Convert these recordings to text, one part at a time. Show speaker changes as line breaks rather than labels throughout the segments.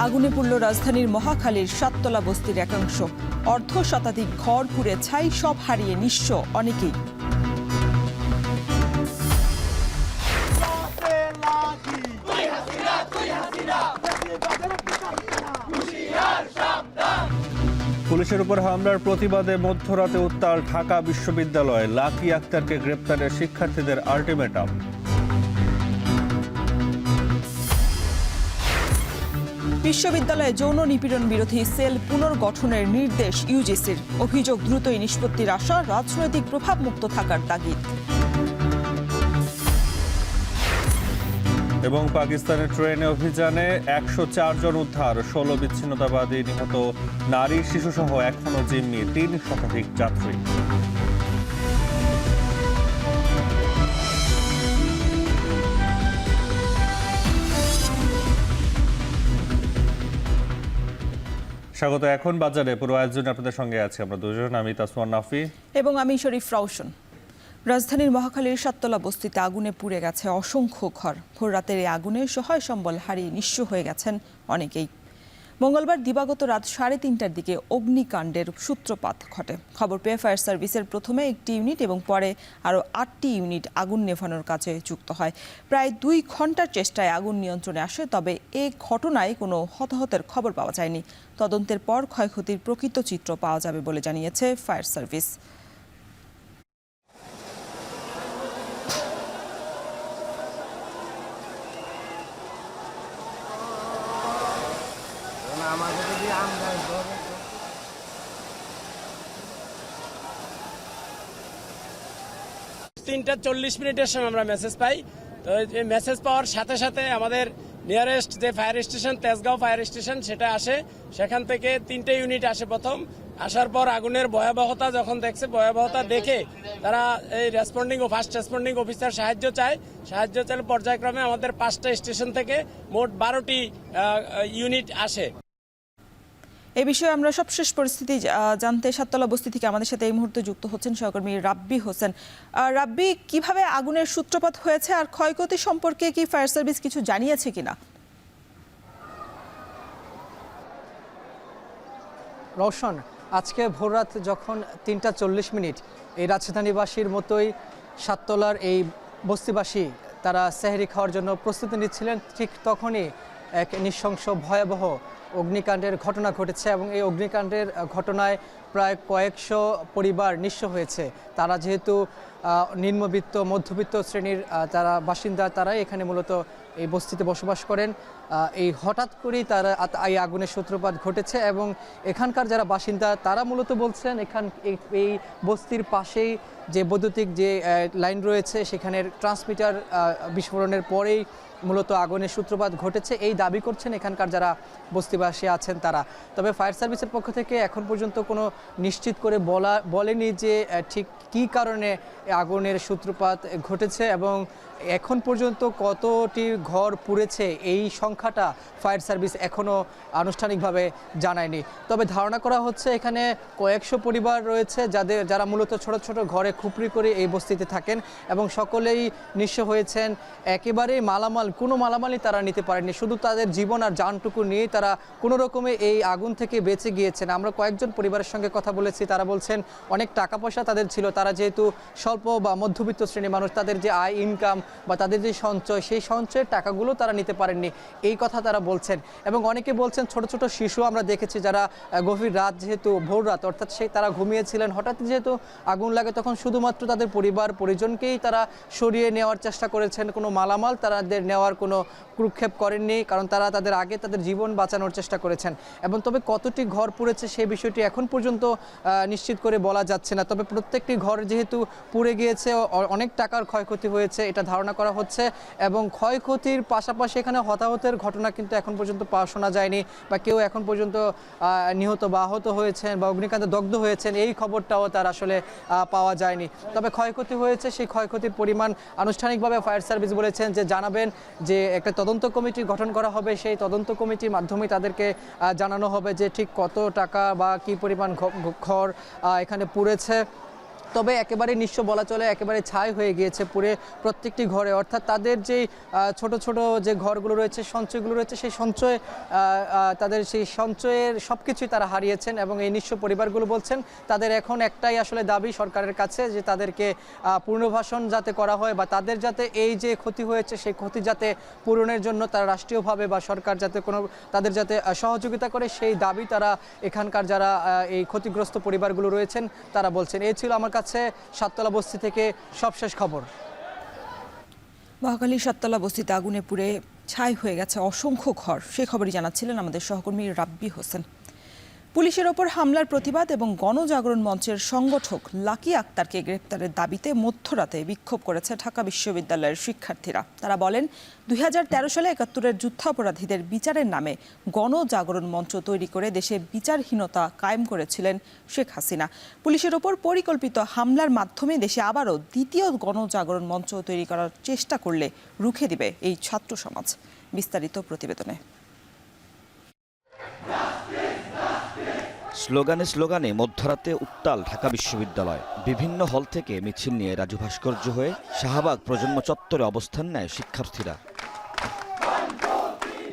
আগুনে পুড়ল রাজধানীর মহাখালীর সাততলা বস্তির একাংশ। অর্ধ শতাধিক ঘর পুড়ে ছাই, সব হারিয়ে নিঃস্ব অনেকেই।
পুলিশের উপর হামলার প্রতিবাদে মধ্যরাতে উত্তাল ঢাকা বিশ্ববিদ্যালয়ে। লাকি আক্তারকে গ্রেপ্তারের শিক্ষার্থীদের আল্টিমেটাম।
বিশ্ববিদ্যালয়ে যৌন নিপীড়ন বিরোধী সেল পুনর্গঠনের নির্দেশ ইউজিসির। অভিযোগ দ্রুতই নিষ্পত্তির আশা, রাজনৈতিক প্রভাবমুক্ত থাকার তাগিদ।
এবং পাকিস্তানের ট্রেনে অভিযানে ১০৪ জন উদ্ধার, ১৬ বিচ্ছিন্নতাবাদী নিহত, নারী শিশুসহ এখনো জিম্মি ৩ শতাধিক যাত্রী। স্বাগত। এখন বাজারে পুরো আয়োজনে আপনাদের সঙ্গে আছে আমরা দুজন, আমি তাসমান নাফি
এবং আমি শরীফ রওশন। রাজধানীর মহাখালীর সাততলা বস্তিতে আগুনে পুড়ে গেছে অসংখ্য ঘর। ভোররাতের এই আগুনে সহায় সম্বল হারিয়ে নিঃস্ব হয়ে গেছেন অনেকেই। মঙ্গলবার দিবাগত রাত ৩:৩০টার দিকে অগ্নিকাণ্ডের সূত্রপাত ঘটে। খবর পেয়ে ফায়ার সার্ভিসের প্রথমে একটি ইউনিট এবং পরে আরও ৮টি ইউনিট আগুন নেভানোর কাজে যুক্ত হয়। প্রায় ২ ঘন্টার চেষ্টায় আগুন নিয়ন্ত্রণে আসে, তবে এ ঘটনায় কোনো হতাহতের খবর পাওয়া যায়নি। তদন্তের পর ক্ষয়ক্ষতির প্রকৃত চিত্র পাওয়া যাবে বলে জানিয়েছে ফায়ার সার্ভিস।
তিনটা 40 মিনিটের সময় আমরা মেসেজ পাই। তো এই মেসেজ পাওয়ার সাথে সাথে আমাদের নিয়ারেস্ট যে fire station, Tejgaon fire station, সেটা আসে। সেখান থেকে 3টে ইউনিট আসে প্রথম। আসার পর আগুনের ভয়াবহতা যখন দেখছে, ভয়াবহতা দেখে তারা এই ফার্স্ট রেসপন্ডিং অফিসার সাহায্য চাইলে পর্যায়ক্রমে আমাদের 5টা স্টেশন থেকে মোট 12টি ইউনিট আসে।
এই বিষয়ে আমরা সবশেষ পরিস্থিতি জানতে সাততলা বস্তি থেকে আমাদের সাথে এই মুহূর্তে যুক্ত হচ্ছেন সহকর্মী রাব্বি হোসেন। রাব্বি, কিভাবে আগুনের সূত্রপাত হয়েছে আর ক্ষয়ক্ষতি সম্পর্কে কি ফায়ার সার্ভিস কিছু জানিয়েছে কিনা?
রওশন, আজকে ভোররাত যখন 3:40 মিনিট এই রাজধানীবাসীর মতোই সাততলার এই বস্তিবাসী তারা সেহরি খাওয়ার জন্য প্রস্তুতি নিচ্ছিলেন, ঠিক তখনই এক নৃশংস ভয়াবহ অগ্নিকাণ্ডের ঘটনা ঘটেছে। এবং এই অগ্নিকাণ্ডের ঘটনায় প্রায় কয়েকশো পরিবার নিঃস্ব হয়েছে। তারা যেহেতু নিম্নবিত্ত মধ্যবিত্ত শ্রেণীর যারা বাসিন্দা, তারাই এখানে মূলত এই বস্তিতে বসবাস করেন। এই হঠাৎ করেই তারা এই আগুনের সূত্রপাত ঘটেছে এবং এখানকার যারা বাসিন্দা তারা মূলত বলছেন এই বস্তির পাশেই যে বৈদ্যুতিক যে লাইন রয়েছে সেখানের ট্রান্সমিটার বিস্ফোরণের পরেই মূলত আগুনের সূত্রপাত ঘটেছে, এই দাবি করছেন এখানকার যারা বস্তিবাসী আছেন তারা। তবে ফায়ার সার্ভিসের পক্ষ থেকে এখন পর্যন্ত কোনো নিশ্চিত করে বলেনি যে ঠিক কী কারণে আগুনের সূত্রপাত ঘটেছে এবং এখন পর্যন্ত কতটি ঘর পুড়েছে এই সংখ্যাটা ফায়ার সার্ভিস এখনও আনুষ্ঠানিকভাবে জানায়নি। তবে ধারণা করা হচ্ছে এখানে কয়েকশো পরিবার রয়েছে যারা মূলত ছোট ছোট ঘরে খুপড়ি করে এই বস্তিতে থাকেন এবং সকলেই নিঃস্ব হয়েছেন। একেবারেই কোনো মালামালই তারা নিতে পারেনি, শুধু তাদের জীবন আর জানটুকু নিয়েই তারা কোনো রকমে এই আগুন থেকে বেঁচে গিয়েছেন। আমরা কয়েকজন পরিবারের সঙ্গে কথা বলেছি, তারা বলছেন অনেক টাকা পয়সা তাদের ছিল, তারা যেহেতু স্বল্প বা মধ্যবিত্ত শ্রেণীর মানুষ, তাদের যে আয় ইনকাম বা তাদের যে সঞ্চয়, সেই সঞ্চয়ের টাকাগুলো তারা নিতে পারেননি, এই কথা তারা বলছেন। এবং অনেকে বলছেন ছোট ছোট শিশু আমরা দেখেছি যারা গভীর রাত, যেহেতু ভোর রাত অর্থাৎ তারা ঘুমিয়েছিলেন, হঠাৎ যেহেতু আগুন লাগে তখন শুধুমাত্র তাদের পরিজনকেই তারা সরিয়ে নেওয়ার চেষ্টা করেছেন, কোনো মালামাল তাদের নেওয়ার কোনো প্রক্ষেপ করেননি, কারণ তারা তাদের জীবন বাঁচানোর চেষ্টা করেছেন। এবং তবে কতটি ঘর পুড়েছে সেই বিষয়টি এখন পর্যন্ত নিশ্চিত করে বলা যাচ্ছে না। তবে প্রত্যেকটি ঘর যেহেতু পুড়ে গিয়েছে, অনেক টাকার ক্ষয়ক্ষতি হয়েছে এটা ধারণা করা হচ্ছে। এবং ক্ষয়ক্ষতির পাশাপাশি এখানে হতাহতের ঘটনা কিন্তু এখন পর্যন্ত শোনা যায়নি, বা কেউ এখন পর্যন্ত নিহত বা আহত হয়েছেন বা অগ্নিকাণ্ডে দগ্ধ হয়েছেন এই খবরটাও তার আসলে পাওয়া যায়নি। তবে ক্ষয়ক্ষতি হয়েছে, সেই ক্ষয়ক্ষতির পরিমাণ আনুষ্ঠানিকভাবে ফায়ার সার্ভিস বলেছেন যে জানাবেন, যে একটা তদন্ত কমিটি গঠন করা হবে, সেই তদন্ত কমিটির মাধ্যমে তাদেরকে জানানো হবে যে ঠিক কত টাকা বা কি পরিমাণ ঘর এখানে পুড়েছে। তবে একেবারে নিঃস্ব বলা চলে, একেবারে ছাই হয়ে গিয়েছে পুরে প্রত্যেকটি ঘরে। অর্থাৎ তাদের যে ছোট ছোট যে ঘরগুলো রয়েছে, সঞ্চয়গুলো রয়েছে, সেই সঞ্চয় তাদের সেই সঞ্চয়ের সব কিছুই তারা হারিয়েছেন। এবং এই নিঃস্ব পরিবারগুলো বলছেন তাদের এখন একটাই আসলে দাবি সরকারের কাছে, যে তাদেরকে পুনর্বাসন যাতে করা হয় বা তাদের যাতে এই যে ক্ষতি হয়েছে সেই ক্ষতি যাতে পূরণের জন্য তারা রাষ্ট্রীয়ভাবে বা সরকার যাতে তাদের যাতে সহযোগিতা করে, সেই দাবি তারা এখানকার যারা এই ক্ষতিগ্রস্ত পরিবারগুলো রয়েছেন তারা বলছেন। এই ছিল আমার কাছে সাততলা বস্তি থেকে সবশেষ খবর।
মহাখালীর সাততলা বস্তিতে আগুনে পুড়ে ছাই হয়ে গেছে অসংখ্য ঘর, সেই খবরই জানাচ্ছিলেন আমাদের সহকর্মী রাব্বি হোসেন। পুলিশের ওপর হামলার প্রতিবাদ এবং গণজাগরণ মঞ্চের সংগঠক লাকি আক্তারকে গ্রেপ্তারের দাবিতে মধ্যরাতে বিক্ষোভ করেছে ঢাকা বিশ্ববিদ্যালয়ের শিক্ষার্থীরা। তারা বলেন 2013 সালে 71-এর যুদ্ধাপরাধীদের বিচারের নামে গণজাগরণ মঞ্চ তৈরি করে দেশে বিচারহীনতা কায়েম করেছিলেন শেখ হাসিনা। পুলিশের ওপর পরিকল্পিত হামলার মাধ্যমে দেশে আবারও দ্বিতীয় গণজাগরণ মঞ্চ তৈরি করার চেষ্টা করলে রুখে দিবে এই ছাত্র সমাজ। বিস্তারিত প্রতিবেদনে।
স্লোগানে স্লোগানে মধ্যরাতে উত্তাল ঢাকা বিশ্ববিদ্যালয়। বিভিন্ন হল থেকে মিছিল নিয়ে রাজু ভাস্কর্য হয়ে শাহবাগ প্রজন্ম চত্বরে অবস্থান নেয় শিক্ষার্থীরা।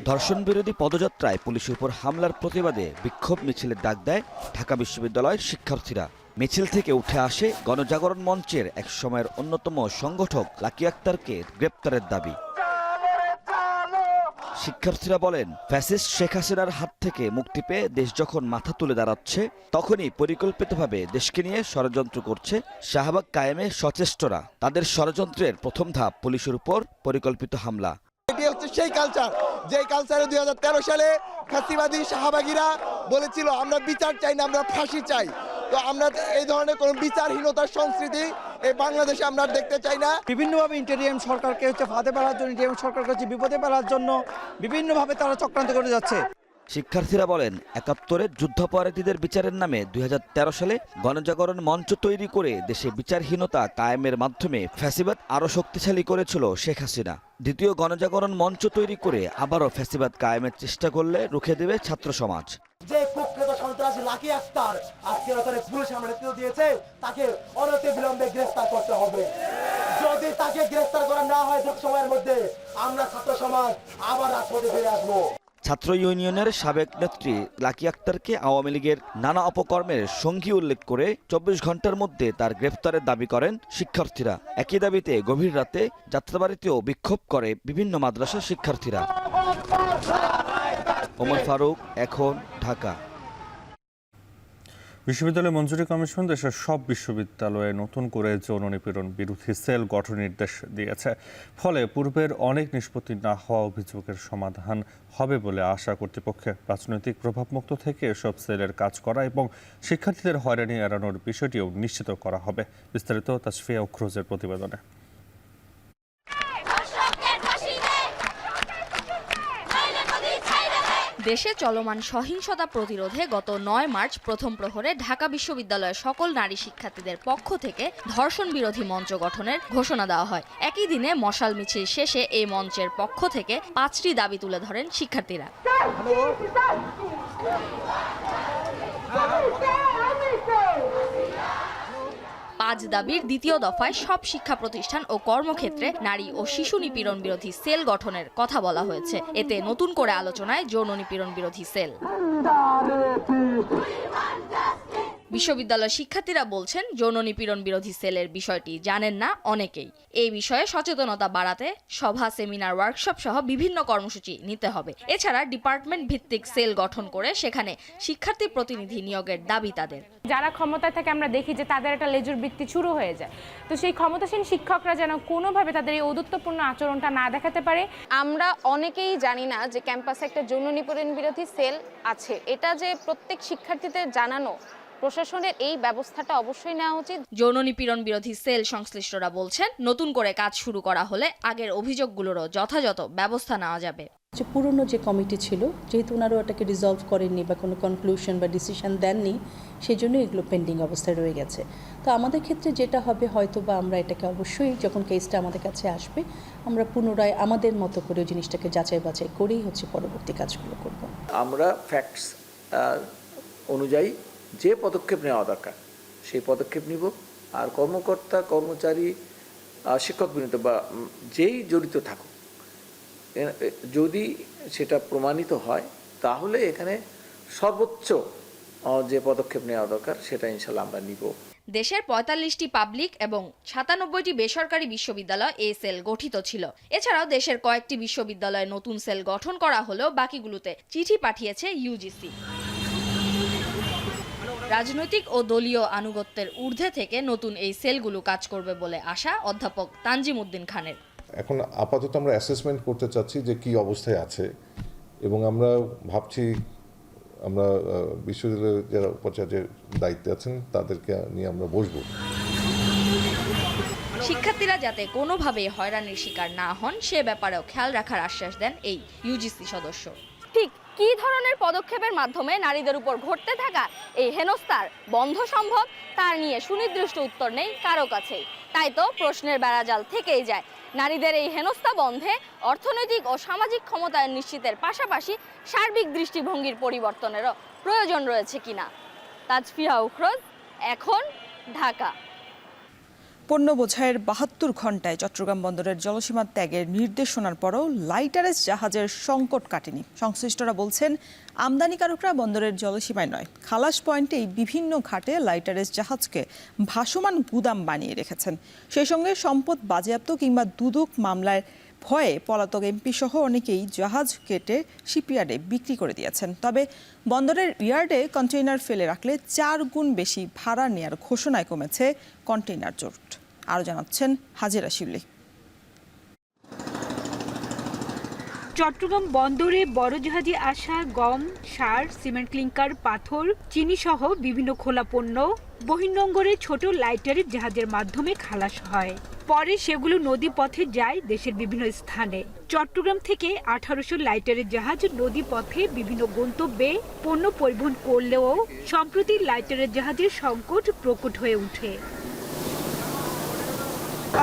ধর্ষণ বিরোধী পদযাত্রায় পুলিশের উপর হামলার প্রতিবাদে বিক্ষোভ মিছিলের ডাক দেয় ঢাকা বিশ্ববিদ্যালয়ের শিক্ষার্থীরা। মিছিল থেকে উঠে আসে গণজাগরণ মঞ্চের এক সময়ের অন্যতম সংগঠক লাকি আক্তারকে গ্রেপ্তারের দাবি। শিক্ষার্থীরা বলেন, ফ্যাসিস্ট শেখ হাসিনার হাত থেকে মুক্তি পেয়ে দেশ যখন মাথা তুলে দাঁড়াচ্ছে, তখনই পরিকল্পিতভাবে দেশকে নিয়ে ষড়যন্ত্র করছে শাহবাগ কায়েমে সচেষ্টরা। তাদের ষড়যন্ত্রের প্রথম ধাপ পুলিশের উপর পরিকল্পিত হামলা।
এটি হচ্ছে সেই কালচার, যে কালচারে 2013 সালে ফ্যাসিবাদী শাহবাগীরা বলেছিল আমরা বিচার চাই না, আমরা ফাঁসি চাই। তো আমরা এই ধরনের কোনো বিচারহীনতার সংস্কৃতি এই বাংলাদেশে আমরা দেখতে চাই না।
বিভিন্নভাবে ইন্টেরিয়াম সরকারকে ফাঁদে ফেলার জন্য, ইন্টেরিয়াম সরকারকে বিপদে ফেলার জন্য বিভিন্নভাবে তারা চক্রান্ত করে যাচ্ছে।
শিক্ষার্থীরা বলেন, 71-এর যুদ্ধাপরাধীদের বিচারের নামে 2013 সালে গণজাগরণ মঞ্চ তৈরি করে দেশে বিচারহীনতা কায়েমের মাধ্যমে ফ্যাসিবাদ আরও শক্তিশালী করেছিল শেখ হাসিনা। দ্বিতীয় গণজাগরণ মঞ্চ তৈরি করে আবারও ফ্যাসিবাদ কায়েমের চেষ্টা করলে রুখে দেবে ছাত্র সমাজ।
যে কুখ্যাত সন্ত্রাসী লাকি আক্তার আজকে পুলিশ আমরা নেতৃত্ব দিয়েছে, তাকে অনতি বিলম্বে গ্রেফতার করতে হবে। যদি তাকে গ্রেফতার করা না হয় দ্রুত সময়ের মধ্যে, আমরা ছাত্র সমাজ আবার রাজপথে ফিরে আসবো।
ছাত্র ইউনিয়নের সাবেক নেত্রী লাকি আক্তারকে আওয়ামী লীগের নানা অপকর্মের সঙ্গী উল্লেখ করে 24 ঘন্টার মধ্যে তার গ্রেফতারের দাবি করেন শিক্ষার্থীরা। একই দাবিতে গভীর রাতে যাত্রাবাড়িতেও বিক্ষোভ করে বিভিন্ন মাদ্রাসার শিক্ষার্থীরা। ওমর ফারুক, এখন, ঢাকা।
বিশ্ববিদ্যালয় মঞ্জুরি কমিশন দেশের সব বিশ্ববিদ্যালয়ে নতুন করে যৌন নিপীড়ন বিরোধী সেল গঠনের নির্দেশ দিয়েছে। ফলে পূর্বের অনেক নিষ্পত্তি না হওয়া অভিযোগের সমাধান হবে বলে আশা কর্তৃপক্ষের। রাজনৈতিক প্রভাবমুক্ত থেকে এসব সেলের কাজ করা এবং শিক্ষার্থীদের হয়রানি এড়ানোর বিষয়টিও নিশ্চিত করা হবে। বিস্তারিত তাসফিয়া উখরোজের প্রতিবেদনে।
দেশে চলমান সহিংসতা প্রতিরোধে গত 9 মার্চ প্রথম প্রহরে ঢাকা বিশ্ববিদ্যালয়ের সকল নারী শিক্ষার্থীদের পক্ষ থেকে ধর্ষণ বিরোধী মঞ্চ গঠনের ঘোষণা দেওয়া হয়। একই দিনে মশাল মিছিল শেষে এই মঞ্চের পক্ষ থেকে 5টি দাবি তুলে ধরেন শিক্ষার্থীরা। 5 দাবির দ্বিতীয় দফায় সব শিক্ষা প্রতিষ্ঠান ও কর্মক্ষেত্রে নারী ও শিশু নিপীড়ন বিরোধী সেল গঠনের কথা বলা হয়েছে। এতে নতুন করে আলোচনায় যৌন নিপীড়ন বিরোধী সেল। বিশ্ববিদ্যালয় শিক্ষার্থীরা বলছেন, যৌন নিপীড়ন বিরোধী সেলের বিষয়টি জানেন না অনেকেই। এই বিষয়ে সচেতনতা বাড়াতে সভা, সেমিনার, ওয়ার্কশপ সহ বিভিন্ন কর্মসূচি নিতে হবে। এছাড়া ডিপার্টমেন্ট ভিত্তিক সেল গঠন করে সেখানে শিক্ষার্থী প্রতিনিধি নিয়োগের দাবি তাদের।
যারা ক্ষমতায় থাকে আমরা দেখি যে তাদের একটা লেজুর বৃত্তি শুরু হয়ে যায়। তো সেই ক্ষমতাসীন শিক্ষকরা যেন কোনোভাবে তাদের এই ঔদ্ধত্যপূর্ণ আচরণটা না দেখাতে পারে।
আমরা অনেকেই জানি না যে ক্যাম্পাসে একটা যৌন নিপীড়ন বিরোধী সেল আছে। এটা যে প্রত্যেক শিক্ষার্থীদের জানানো, প্রশাসনের এই ব্যবস্থাটা অবশ্যই নেওয়া উচিত।
যৌন নিপীড়ন বিরোধী সেল সংশ্লিষ্টরা বলছেন, নতুন করে কাজ শুরু করা হলে আগের অভিযোগগুলোরও যথাযথ ব্যবস্থা নেওয়া যাবে।
যে পুরনো যে কমিটি ছিল, যেহেতু ওনারা ওটাকে রিজলভ করেননি বা কোনো কনক্লুশন বা ডিসিশন দেননি, সেই জন্য এগুলো পেন্ডিং অবস্থায় রয়ে গেছে। তো আমাদের ক্ষেত্রে যেটা হবে, হয়তো বা আমরা এটাকে অবশ্যই যখন কেসটা আমাদের কাছে আসবে, আমরা পুনরায় আমাদের মতো করে জিনিসটাকে যাচাই বাছাই করেই পরবর্তী কাজগুলো করব।
আমরা ফ্যাক্টস অনুযায়ী যে পদক্ষেপ নেওয়া দরকার সেই পদক্ষেপ নিব। আর কর্মকর্তা কর্মচারী শিক্ষকবৃন্দ বা যেই জড়িত থাকুক, যদি সেটা প্রমাণিত হয় তাহলে এখানে সর্বোচ্চ যে পদক্ষেপ নেওয়া দরকার সেটা ইনশাল্লাহ আমরা নিব।
দেশের ৪৫টি পাবলিক এবং ৯৭টি বেসরকারি বিশ্ববিদ্যালয় এই সেল গঠিত ছিল। এছাড়াও দেশের কয়েকটি বিশ্ববিদ্যালয়ে নতুন সেল গঠন করা হলেও বাকিগুলোতে চিঠি পাঠিয়েছে ইউজিসি। রাজনৈতিক ও দলীয় আনুগত্যের ঊর্ধ্বে থেকে নতুন এই সেলগুলো কাজ করবে বলে আশা অধ্যাপক তানজিম উদ্দিন খানের।
এখন আপাতত আমরা অ্যাসেসমেন্ট করতে চাচ্ছি যে কি অবস্থায় আছে, এবং আমরা ভাবছি আমরা বিশ্ববিদ্যালয়ের যারা উপাচার্যের দায়িত্বে আছেন তাদেরকে নিয়ে আমরা বসবো।
শিক্ষার্থীরা যাতে কোনোভাবেই হয়রানির শিকার না হন সে ব্যাপারেও খেয়াল রাখার আশ্বাস দেন এই ইউজিসি সদস্য।
ঠিক কী ধরনের পদক্ষেপের মাধ্যমে নারীদের উপর ঘটতে থাকা এই হেনস্থার বন্ধ সম্ভব তার নিয়ে সুনির্দিষ্ট উত্তর নেই কারো কাছেই। তাই তো প্রশ্নের বেড়াজাল থেকেই যায়। নারীদের এই হেনস্থা বন্ধে অর্থনৈতিক ও সামাজিক ক্ষমতায়ন নিশ্চিতের পাশাপাশি সার্বিক দৃষ্টিভঙ্গির পরিবর্তনেরও প্রয়োজন রয়েছে কিনা। তাজফিয়া উখরোজ, এখন, ঢাকা।
পণ্য বোঝাইয়ের ৭২ ঘণ্টায় চট্টগ্রাম বন্দরের জলসীমা ত্যাগের নির্দেশনার পরও লাইটারেজ জাহাজের সংকট কাটেনি। সংশ্লিষ্টরা বলছেন, আমদানিকারকরা বন্দরের জলসীমায় নয়, খালাস পয়েন্টেই বিভিন্ন ঘাটে লাইটারেজ জাহাজকে ভাসমান গুদাম বানিয়ে রেখেছেন। সেই সঙ্গে সম্পদ বাজেয়াপ্ত কিংবা দুদক মামলায় ভয়ে পলাতক এমপি সহ অনেকেই জাহাজ কেটে শিপইয়ার্ডে বিক্রি করে দিয়েছেন। তবে বন্দরের ইয়ার্ডে কন্টেইনার ফেলে রাখলে ৪ গুণ বেশি ভাড়া নেয়ার ঘোষণায় কমেছে কন্টেইনার জোট। আরও জানাচ্ছেন হাজিরা শিবলি।
চট্টগ্রাম বন্দরে বড় জাহাজে আসা গম, সার, সিমেন্ট ক্লিংকার, পাথর, চিনি সহ বিভিন্ন খোলা পণ্য বহির্নোঙরে ছোট লাইটারের জাহাজের মাধ্যমে খালাস হয়। পরে সেগুলো নদী পথে যায় দেশের বিভিন্ন স্থানে। চট্টগ্রাম থেকে ১৮০০ লাইটারের জাহাজ নদী পথে বিভিন্ন গন্তব্যে পণ্য পরিবহন করলেও সম্প্রতি লাইটারের জাহাজের সংকট প্রকট হয়ে ওঠে।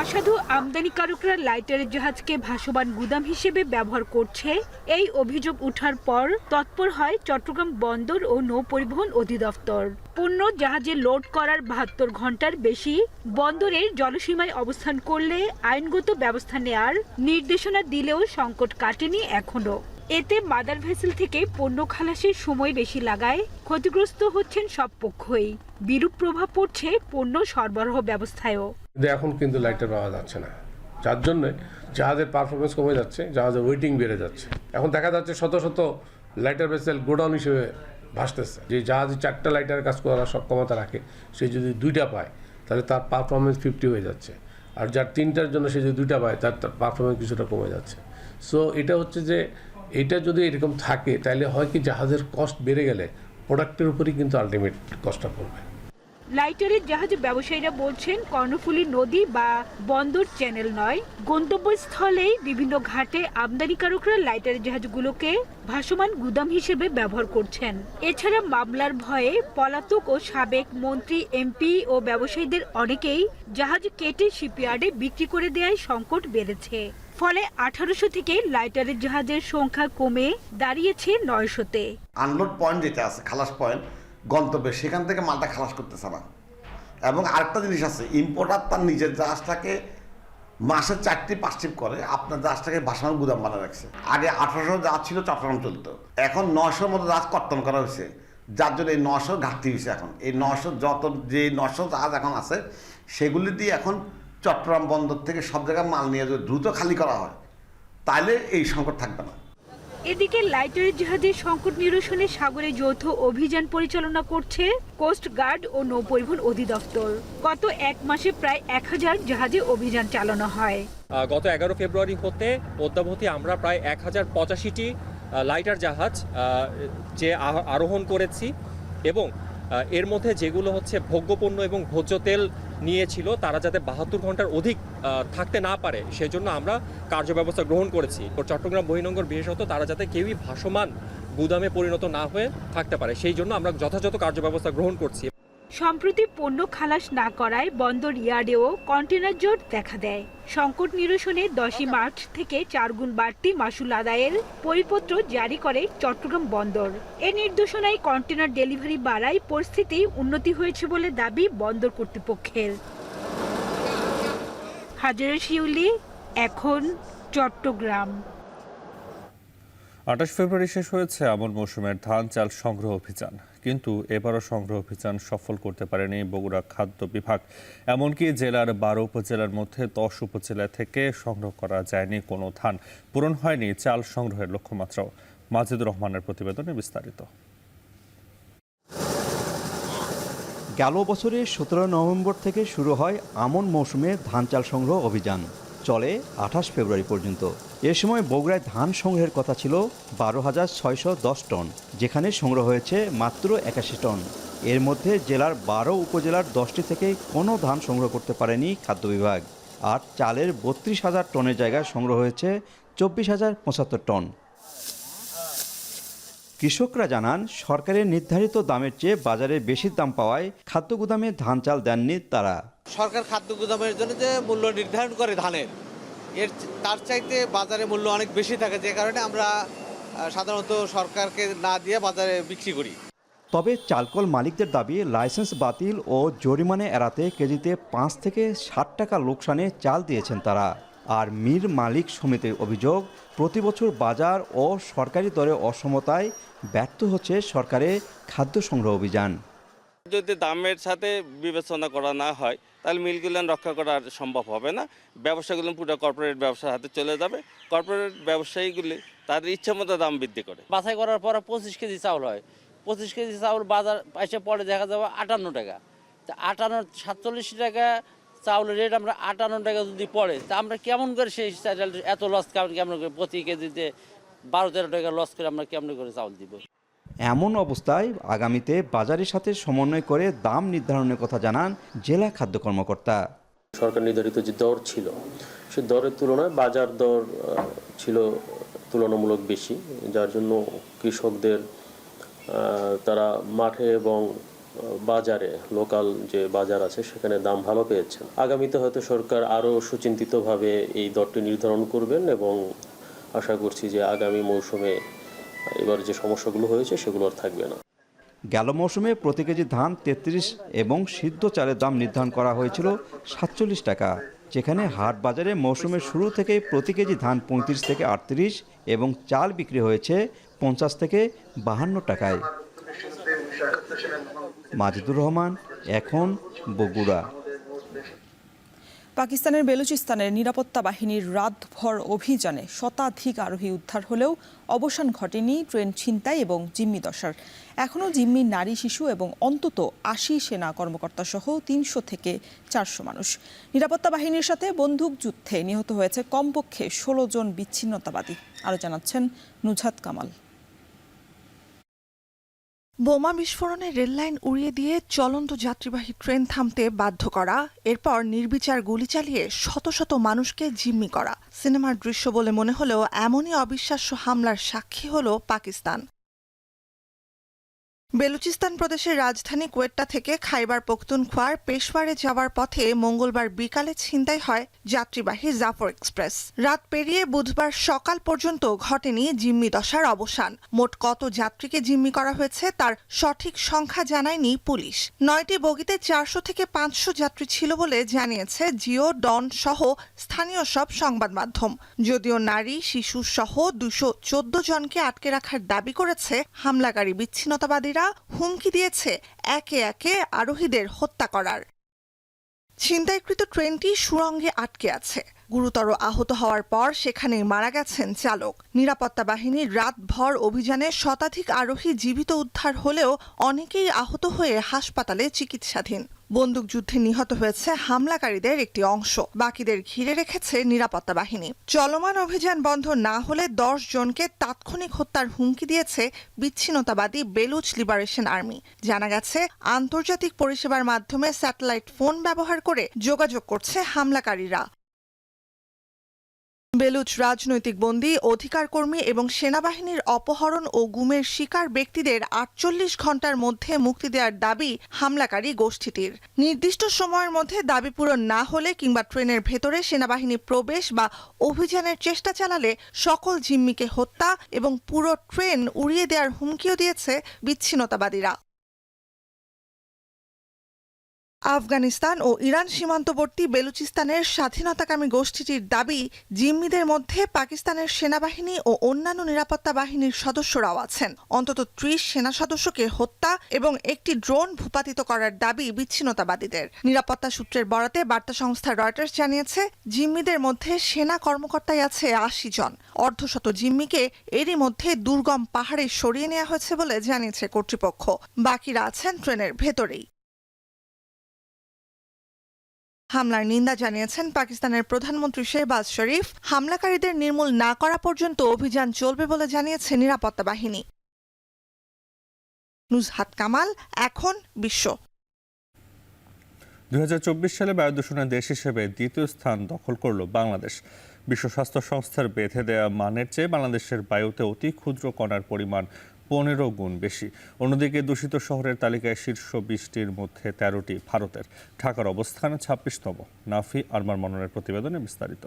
অসাধু আমদানিকারকরা লাইটারের জাহাজকে ভাসমান গুদাম হিসেবে ব্যবহার করছে, এই অভিযোগ ওঠার পর তৎপর হয় চট্টগ্রাম বন্দর ও নৌ পরিবহন অধিদপ্তর। পণ্য জাহাজে লোড করার ৭২ ঘণ্টার বেশি বন্দরের জলসীমায় অবস্থান করলে আইনগত ব্যবস্থা নেয়ার নির্দেশনা দিলেও সংকট কাটেনি এখনো। এতে মাদার ভেসেল থেকে পণ্য খালাসের সময় বেশি লাগায় ক্ষতিগ্রস্ত হচ্ছেন সব পক্ষই। বিরূপ প্রভাব পড়ছে পণ্য সরবরাহ ব্যবস্থায়ও।
এখন কিন্তু লাইটার পাওয়া যাচ্ছে না, যার জন্য জাহাজের পারফরমেন্স কমে যাচ্ছে, জাহাজের ওয়েটিং বেড়ে যাচ্ছে। এখন দেখা যাচ্ছে শত শত লাইটার ভেসেল গোডাউন হিসেবে ভাসতেছে। যে জাহাজে 4টা লাইটারের কাজ করার সক্ষমতা রাখে, সে যদি 2টা পায় তাহলে তার পারফরমেন্স 50 হয়ে যাচ্ছে, আর যার 3টার জন্য সে যদি 2টা পায় তার পারফরমেন্স কিছুটা কমে যাচ্ছে। সো এটা হচ্ছে যে এটা যদি এরকম থাকে তাহলে হয় কি জাহাজের কস্ট বেড়ে গেলে প্রোডাক্টের উপরই কিন্তু আলটিমেট কস্টটা পড়বে।
লাইটারের জাহাজ ব্যবসায়ীরা বলছেন, কর্ণফুলী নদী বা বন্দর চ্যানেল নয়, গন্তব্যস্থলেই বিভিন্ন ঘাটে আমদানিকারকরা লাইটারের জাহাজগুলোকে ভাসমান গুদাম হিসেবে ব্যবহার করছেন। এছাড়া মামলার ভয়ে পলাতক ও সাবেক মন্ত্রী, এমপি ও ব্যবসায়ীদের অনেকেই জাহাজ কেটে শিপইয়ার্ডে বিক্রি করে দেওয়ায় সংকট বেড়েছে। ফলে ১৮০০ থেকে লাইটারের জাহাজের সংখ্যা কমে দাঁড়িয়েছে ৯০০-তে।
আনলোড পয়েন্ট যেটা আছে, খালাস পয়েন্ট, গন্তব্যে সেখান থেকে মালটা খালাস করতেছে না। এবং আরেকটা জিনিস আছে, ইম্পোর্টার তার নিজের জাহাজটাকে মাসে 4-5 ট্রিপ করে আপনার জাহাজটাকে ভাসমান গুদাম বানিয়ে রাখছে। আগে ১৮০০ জাহাজ ছিল, চট্টগ্রাম চলতো, এখন ৯০০-র মতো জাহাজ কর্তন করা হয়েছে, যার জন্য এই ৯০০ ঘাটতি হয়েছে। এখন এই ৯০০ যে ৯০০ জাহাজ এখন আছে সেগুলি দিয়ে এখন চট্টগ্রাম বন্দর থেকে সব জায়গায় মাল নিয়ে যদি দ্রুত খালি করা হয় তাহলে এই সংকট থাকবে না।
এদিকে লাইটারের জাহাজের সংকট নিরসনে সাগরে যৌথ অভিযান পরিচালনা করছে কোস্ট গার্ড ও নৌ পরিবহন অধিদপ্তর। গত 1 মাসে প্রায় 1000 জাহাজে অভিযান চালানো হয়।
গত 11 ফেব্রুয়ারি হতে অদ্যাবধি আমরা প্রায় 1085টি লাইটার জাহাজ যে আরোহণ করেছি, এবং এর মধ্যে যেগুলো হচ্ছে ভোগ্যপণ্য এবং ভোজ্য তেল নিয়েছিল তারা যাতে 72 ঘন্টার অধিক থাকতে না পারে সেজন্য আমরা কার্যব্যবস্থা গ্রহণ করেছি। চট্টগ্রাম বহির্নোঙর বিশেষত তারা যাতে কেউই ভাসমান গুদামে পরিণত না হয়ে থাকতে পারে সেই জন্য আমরা যথাযথ কার্যব্যবস্থা গ্রহণ করছি।
সম্প্রতি পণ্য খালাস না করায় বন্দর ইয়ার্ডেও কন্টেনার জট দেখা দেয়। সংকট নিরসনে 10ই মার্চ থেকে 4 গুণ বাড়তি মাসুল আদায়ের পরিপত্র জারি করে চট্টগ্রাম বন্দর। এ নির্দেশনায় কন্টেনার ডেলিভারি বাড়ায় পরিস্থিতি উন্নতি হয়েছে বলে দাবি বন্দর কর্তৃপক্ষের। হাজারা শিউলি, এখন চট্টগ্রাম।
28 ফেব্রুয়ারি শেষ হয়েছে আমন মৌসুমের ধান চাল সংগ্রহ অভিযান, কিন্তু এবারও সংগ্রহ অভিযান সফল করতে পারেনি বগুড়া খাদ্য বিভাগ। এমনকি জেলার 12 উপজেলার মধ্যে 10 উপজেলা থেকে সংগ্রহ করা যায়নি কোনো ধান। পূরণ হয়নি চাল সংগ্রহের লক্ষ্যমাত্রাও। মাজিদুর রহমানের প্রতিবেদনে বিস্তারিত।
গেল বছরের 17 নভেম্বর থেকে শুরু হয় আমন মৌসুমে ধান চাল সংগ্রহ অভিযান, চলে 28 ফেব্রুয়ারি পর্যন্ত। এ সময় বগুড়ায় ধান সংগ্রহের কথা ছিল 12,610 টন, যেখানে সংগ্রহ হয়েছে মাত্র 81 টন। এর মধ্যে জেলার 12 উপজেলার 10টি থেকে কোনো ধান সংগ্রহ করতে পারেনি খাদ্য বিভাগ। আর চালের 32,000 টনের জায়গায় সংগ্রহ হয়েছে 24,075 টন। কৃষকরা জানান, সরকারের নির্ধারিত দামের চেয়ে বাজারে বেশি দাম পাওয়ায় খাদ্য গুদামে ধান চাল দেননি তারা।
সরকার খাদ্য গুদামের জন্য যে মূল্য নির্ধারণ করে ধানের, তার চাইতে বাজারে মূল্য অনেক বেশি থাকে, যে কারণে আমরা সাধারণত সরকারকে না দিয়ে বাজারে বিক্রি করি।
তবে চালকল মালিকদের দাবি, লাইসেন্স বাতিল ও জরিমানা এড়াতে কেজিতে 5 থেকে 60 টাকা লোকসানে চাল দিয়েছেন তারা। আর মির মালিক সমিতির অভিযোগ, প্রতি বছর বাজার ও সরকারি দরে অসমতায় ব্যর্থ হচ্ছে সরকারের খাদ্য সংগ্রহ অভিযান।
যদি দামের সাথে বিবেচনা করা না হয়, তাহলে মিলগুলো রক্ষা করা সম্ভব হবে না। ব্যবসাগুলো পুরো কর্পোরেট ব্যবসার হাতে চলে যাবে। কর্পোরেট ব্যবসায়ীগুলি তাদের ইচ্ছা মতো দাম বৃদ্ধি করে।
বাছাই করার পর 25 কেজি চাউল হয়, 25 কেজি চাউল বাজার এসে পরে দেখা যাবে 58 টাকা। 47 টাকা চাউলের রেট আমরা 58 টাকা যদি পড়ে, তা আমরা কেমন করে সেই এত লস কেমন করে, প্রতি কেজিতে 12-13 টাকা লস করে আমরা কেমন করে চাউল দিব?
এমন অবস্থায় আগামীতে বাজারের সাথে সমন্বয় করে দাম নির্ধারণের কথা জানান জেলা খাদ্য কর্মকর্তা।
সরকার নির্ধারিত যে দর ছিল, সে দরের তুলনায় বাজার দর ছিল তুলনামূলক বেশি, যার জন্য কৃষকদের তারা মাঠে এবং বাজারে, লোকাল যে বাজার আছে সেখানে দাম ভালো পেয়েছেন। আগামীতে হয়তো সরকার আরও সুচিন্তিতভাবে এই দরটি নির্ধারণ করবেন এবং আশা করছি যে আগামী মৌসুমে এবার যে সমস্যাগুলো হয়েছে সেগুলো আর থাকবে না।
গেল মৌসুমে প্রতি কেজি ধান 33 এবং সিদ্ধ চালের দাম নির্ধারণ করা হয়েছিল 47 টাকা, যেখানে হাট বাজারে মৌসুমের শুরু থেকেই প্রতি কেজি ধান 35 থেকে 38 এবং চাল বিক্রি হয়েছে 50 থেকে 52 টাকায়। মাজিদুর রহমান, এখন বগুড়া।
পাকিস্তানের বেলুচিস্তানের নিরাপত্তা বাহিনীর রাতভর অভিযানে শতাধিক আরোহী উদ্ধার হলেও অবসান ঘটেনি ট্রেন ছিনতাই এবং জিম্মি দশার। এখনও জিম্মি নারী, শিশু এবং অন্তত 80 সেনা কর্মকর্তা সহ 300 থেকে 400 মানুষ। নিরাপত্তা বাহিনীর সাথে বন্দুক যুদ্ধে নিহত হয়েছে কমপক্ষে 16 জন বিচ্ছিন্নতাবাদী। আরও জানাচ্ছেন নুজহাত কামাল।
বোমা বিস্ফোরণে রেললাইন উড়িয়ে দিয়ে চলন্ত যাত্রীবাহী ট্রেন থামতে বাধ্য করা, এরপর নির্বিচার গুলি চালিয়ে শত শত মানুষকে জিম্মি করা, সিনেমার দৃশ্য বলে মনে হলেও এমনই অবিশ্বাস্য হামলার সাক্ষী হল পাকিস্তান। বেলুচিস্তান প্রদেশের রাজধানী কোয়েট্টা থেকে খাইবার পখতুনখোয়ার পেশওয়ারে যাওয়ার পথে মঙ্গলবার বিকালে ছিনতাই হয় যাত্রীবাহী জাফর এক্সপ্রেস। রাত পেরিয়ে বুধবার সকাল পর্যন্ত ঘটেনি জিম্মি দশার অবসান। মোট কত যাত্রীকে জিম্মি করা হয়েছে তার সঠিক সংখ্যা জানায়নি পুলিশ। 9টি বগিতে 400 থেকে 500 যাত্রী ছিল বলে জানিয়েছে জিও, ডন সহ স্থানীয় সব সংবাদ মাধ্যম। যদিও নারী, শিশু সহ 214 জনকে আটকে রাখার দাবি করেছে হামলাকারী বিচ্ছিন্নতাবাদীরা, হুমকি দিয়েছে একে একে আরোহীদের হত্যা করার। ছিনতাইকৃত ট্রেনটি সুড়ঙ্গে আটকে আছে। গুরুতর আহত হওয়ার পর সেখানেই মারা গেছেন চালক। নিরাপত্তা বাহিনীর রাতভর অভিযানে শতাধিক আরোহী জীবিত উদ্ধার হলেও অনেকেই আহত হয়ে হাসপাতালে চিকিৎসাধীন। বন্দুকযুদ্ধে নিহত হয়েছে হামলাকারীদের একটি অংশ, বাকিদের ঘিরে রেখেছে নিরাপত্তা বাহিনী। চলমান অভিযান বন্ধ না হলে 10 জনকে তাৎক্ষণিক হত্যার হুমকি দিয়েছে বিচ্ছিন্নতাবাদী বেলুচ লিবারেশন আর্মি। জানা গেছে, আন্তর্জাতিক পরিষেবার মাধ্যমে স্যাটেলাইট ফোন ব্যবহার করে যোগাযোগ করছে হামলাকারীরা। বেলুচ রাজনৈতিক বন্দী, অধিকার কর্মী এবং সেনাবাহিনীর অপহরণ ও গুমের শিকার ব্যক্তিদের 48 ঘণ্টার মধ্যে মুক্তি দেওয়ার দাবি হামলাকারী গোষ্ঠীটির। নির্দিষ্ট সময়ের মধ্যে দাবি পূরণ না হলে কিংবা ট্রেনের ভেতরে সেনাবাহিনী প্রবেশ বা অভিযানের চেষ্টা চালালে সকল জিম্মিকে হত্যা এবং পুরো ট্রেন উড়িয়ে দেওয়ার হুমকিও দিয়েছে বিচ্ছিন্নতাবাদীরা। আফগানিস্তান ও ইরান সীমান্তবর্তী বেলুচিস্তানের স্বাধীনতাকামী গোষ্ঠীটির দাবি, জিম্মিদের মধ্যে পাকিস্তানের সেনাবাহিনী ও অন্যান্য নিরাপত্তা বাহিনীর সদস্যরাও আছেন। অন্তত 30 সেনা সদস্যকে হত্যা এবং একটি ড্রোন ভূপাতিত করার দাবি বিচ্ছিন্নতাবাদীদের। নিরাপত্তা সূত্রের বরাতে বার্তা সংস্থা রয়টার্স জানিয়েছে, জিম্মিদের মধ্যে সেনা কর্মকর্তাই আছে 80 জন। অর্ধশত জিম্মিকে এরই মধ্যে দুর্গম পাহাড়ে সরিয়ে নেওয়া হয়েছে বলে জানিয়েছে কর্তৃপক্ষ। বাকিরা আছেন ট্রেনের ভেতরেই। হামলার নিন্দা জানিয়েছেন পাকিস্তানের প্রধানমন্ত্রী শেহবাজ শরীফ। হামলাকারীদের নির্মূল না করা পর্যন্ত অভিযান চলবে বলে জানিয়েছে নিরাপত্তা বাহিনী। নুজহাত কামাল, এখন বিশ্ব।
2024 সালে বায়ু দূষণের দেশ হিসেবে দ্বিতীয় স্থান দখল করল বাংলাদেশ। বিশ্ব স্বাস্থ্য সংস্থার বেঁধে দেয়া মানের চেয়ে বাংলাদেশের বায়ুতে অতি ক্ষুদ্র কণার পরিমাণ 15 গুণ বেশি। অন্যদিকে দূষিত শহরের তালিকায় শীর্ষ 20টির মধ্যে 13টি ভারতের। ঢাকার অবস্থান 26তম। নাফি আরমান মননের প্রতিবেদনে বিস্তারিত।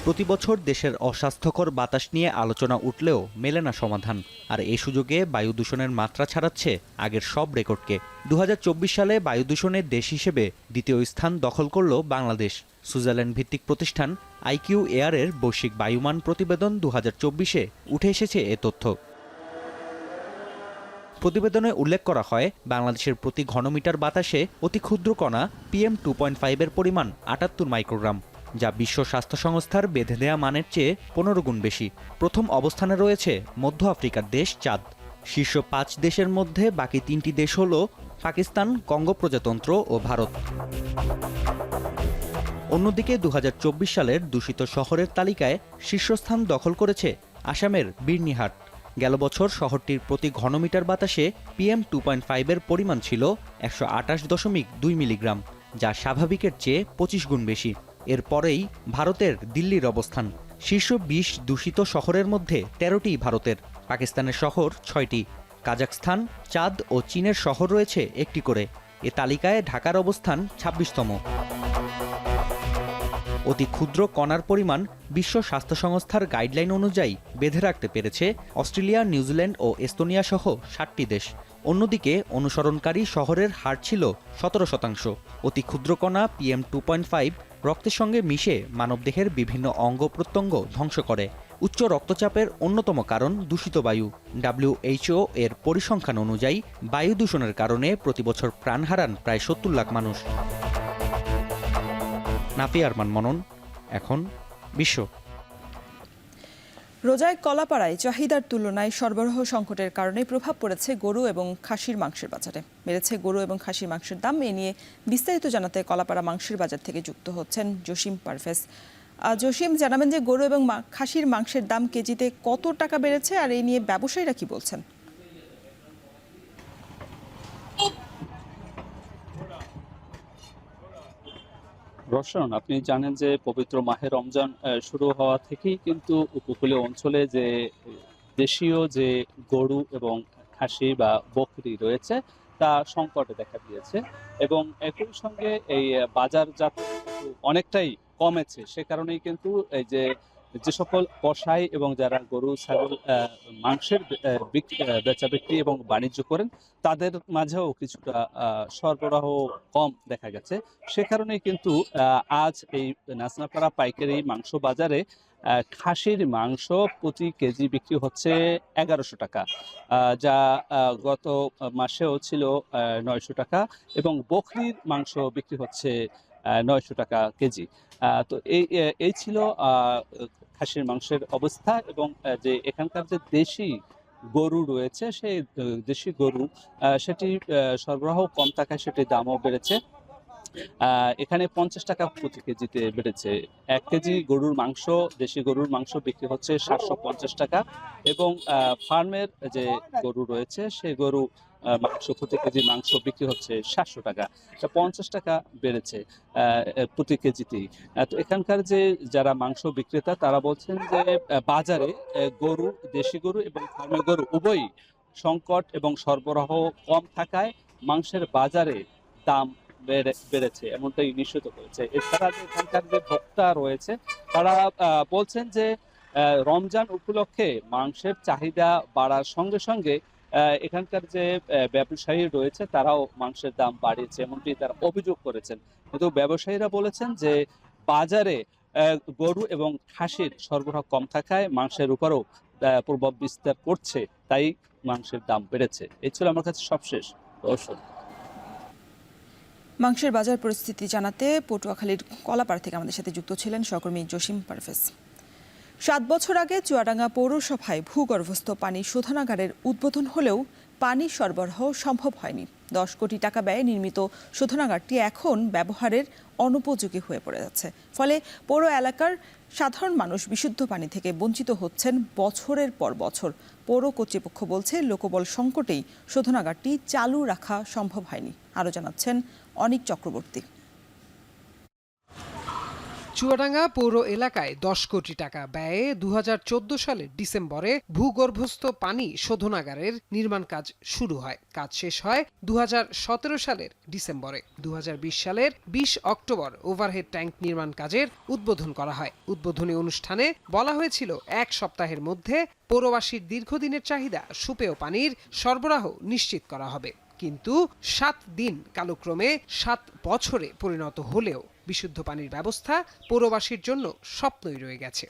প্রতি বছর দেশের অস্বাস্থ্যকর বাতাস নিয়ে আলোচনা উঠলেও মেলে না সমাধান। আর এই সুযোগে বায়ু দূষণের মাত্রা ছাড়াচ্ছে আগের সব রেকর্ডকে। 2024 সালে বায়ু দূষণের দেশ হিসেবে দ্বিতীয় স্থান দখল করল বাংলাদেশ। সুইজারল্যান্ড ভিত্তিক প্রতিষ্ঠান IQ এয়ারের বৈশ্বিক বায়ুমান প্রতিবেদন 2024-এ উঠে এসেছে এ তথ্য। প্রতিবেদনে উল্লেখ করা হয়, বাংলাদেশের প্রতি ঘনমিটার বাতাসে অতি ক্ষুদ্র কণা PM2.5 এর পরিমাণ 78 মাইক্রোগ্রাম, যা বিশ্ব স্বাস্থ্য সংস্থার বেঁধে দেয়া মানের চেয়ে 15 গুণ বেশি। প্রথম অবস্থানে রয়েছে মধ্য আফ্রিকার দেশ চাঁদ। শীর্ষ 5 দেশের মধ্যে বাকি 3টি দেশ হল পাকিস্তান, কঙ্গো প্রজাতন্ত্র ও ভারত। অন্যদিকে 2024 সালের দূষিত শহরের তালিকায় শীর্ষস্থান দখল করেছে আসামের বির্নিহাট। গেল বছর শহরটির প্রতি ঘনমিটার বাতাসে PM2.5 এর পরিমাণ ছিল 128.2 মিলিগ্রাম, যা স্বাভাবিকের চেয়ে 25 গুণ বেশি। এরপরেই ভারতের দিল্লির অবস্থান। শীর্ষ 20 দূষিত শহরের মধ্যে 13টি ভারতের, পাকিস্তানের শহর 6টি, কাজাখস্তান, চাঁদ ও চীনের শহর রয়েছে একটি করে। এ তালিকায় ঢাকার অবস্থান 26তম। অতি ক্ষুদ্র কণার পরিমাণ বিশ্ব স্বাস্থ্য সংস্থার গাইডলাইন অনুযায়ী বেঁধে রাখতে পেরেছে অস্ট্রেলিয়া, নিউজিল্যান্ড ও এস্তোনিয়া সহ 7টি দেশ। অন্যদিকে অনুসরণকারী শহরের হার ছিল 17%। অতি ক্ষুদ্র কণা PM2.5 রক্তের সঙ্গে মিশে মানবদেহের বিভিন্ন অঙ্গ প্রত্যঙ্গ ধ্বংস করে। উচ্চ রক্তচাপের অন্যতম কারণ দূষিত বায়ু। WHO এর পরিসংখ্যান অনুযায়ী বায়ু দূষণের কারণে প্রতিবছর প্রাণ হারান প্রায় 70 লাখ মানুষ। নাফি আরমান মনন, এখন বিশ্ব।
রোজায় কলাপাড়ায় চাহিদার তুলনায় সরবরাহ সংকটের কারণে প্রভাব পড়েছে গরু এবং খাসির মাংসের বাজারে। বেড়েছে গরু এবং খাসির মাংসের দাম। এ নিয়ে বিস্তারিত জানাতে কলাপাড়া মাংসের বাজার থেকে যুক্ত হচ্ছেন জসিম পারভেজ। জসিম, জানাবেন যে গরু এবং খাসির মাংসের দাম কেজিতে কত টাকা বেড়েছে, আর এই নিয়ে ব্যবসায়ীরা কি বলছেন?
রোশন, আপনি জানেন যে পবিত্র মাহে রমজান শুরু হওয়া থেকেই কিন্তু উপকূলীয় অঞ্চলে যে দেশীয় যে গরু এবং খাসি বা বকরি রয়েছে তা সংকটে দেখা দিয়েছে এবং একই সঙ্গে এই বাজারজাত অনেকটাই কমেছে। সে কারণেই কিন্তু এই যে সকল কসাই এবং যারা গরু ছাগল মাংসের বেচা বিক্রি এবং বাণিজ্য করেন তাদের মাঝেও কিছুটা সরবরাহ কম দেখা গেছে। সে কারণেই কিন্তু আজ এই নাচনাপাড়া পাইকারি মাংস বাজারে খাসির মাংস প্রতি কেজি বিক্রি হচ্ছে 1100 টাকা, যা গত মাসেও ছিল 900 টাকা, এবং বকরির মাংস বিক্রি হচ্ছে 900 টাকা কেজি। তো এই ছিল খাসির মাংসের অবস্থা। এবং যে এখানকার যে দেশি গরু রয়েছে সেই দেশি গরু সেটি সরবরাহ কম থাকায় সেটির দামও বেড়েছে। এখানে 50 টাকা প্রতি কেজিতে বেড়েছে। 1 কেজি গরুর মাংস, দেশি গরুর মাংস বিক্রি হচ্ছে 750 টাকা, এবং ফার্মের যে গরু রয়েছে সেই গরু মাংস প্রতি কেজি মাংস বিক্রি হচ্ছে 700 টাকা। 50 টাকা বেড়েছে প্রতি কেজিতেই। তো এখানকার যে যারা মাংস বিক্রেতা তারা বলছেন যে বাজারে গরু, দেশি গরু এবং ফার্মের গরু উভয়ই সংকট এবং সরবরাহ কম থাকায় মাংসের বাজারে দাম বেড়েছে, এমনটাই নিশ্চিত করেছে। এছাড়া যে এখানকার যে ভোক্তা রয়েছে তারা বলছেন যে রমজান উপলক্ষে মাংসের চাহিদা বাড়ার সঙ্গে সঙ্গে এখানকার যে ব্যবসায়ী রয়েছে তারাও মাংসের দাম বাড়িয়েছে এমনটি তারা অভিযোগ করেছেন, কিন্তু ব্যবসায়ীরা বলেছেন যে বাজারে গরু এবং খাসির সরবরাহ কম থাকায় মাংসের উপরও প্রভাব বিস্তার করছে, তাই মাংসের দাম বেড়েছে। এই ছিল আমার কাছে সবশেষ দর্শন।
মাংসের বাজার পরিস্থিতি জানাতে পটুয়াখালীর কলাপাড়া থেকে আমাদের সাথে যুক্ত ছিলেন সহকর্মী জসিম পারভেজ। 7 বছর আগে চুয়াডাঙ্গা পৌরসভায় ভূগর্ভস্থ পানি শোধনাগারের উদ্বোধন হলেও পানি সরবরাহ সম্ভব হয়নি। 10 কোটি টাকা ব্যয়ে নির্মিত শোধনাগারটি এখন ব্যবহারের অনুপযোগী হয়ে পড়ে যাচ্ছে। ফলে পৌর এলাকার সাধারণ মানুষ বিশুদ্ধ পানি থেকে বঞ্চিত হচ্ছেন বছরের পর বছর। পৌর কর্তৃপক্ষ বলছে লোকবল সংকটেই শোধনাগারটি চালু রাখা সম্ভব হয়নি। আরও জানাচ্ছেন অনিক চক্রবর্তী।
চুয়াডাঙ্গা পৌর এলাকায় 10 কোটি টাকা ব্যয়ে 2014 সালের ডিসেম্বরে ভূগর্ভস্থ পানি শোধনাগারের নির্মাণ কাজ শুরু হয়। কাজ শেষ হয় 2017 সালের ডিসেম্বরে। 2020 সালের 20 অক্টোবর ওভারহেড ট্যাঙ্ক নির্মাণ কাজের উদ্বোধন করা হয়। উদ্বোধনী অনুষ্ঠানে বলা হয়েছিল 1 সপ্তাহের মধ্যে পৌরবাসীর দীর্ঘদিনের চাহিদা সুপেয় পানির সরবরাহ নিশ্চিত করা হবে। কিন্তু 7 দিন কালক্রমে 7 বছরে পরিণত হলেও বিশুদ্ধ পানির ব্যবস্থা পৌরবাসীর জন্য স্বপ্নই রয়ে গেছে।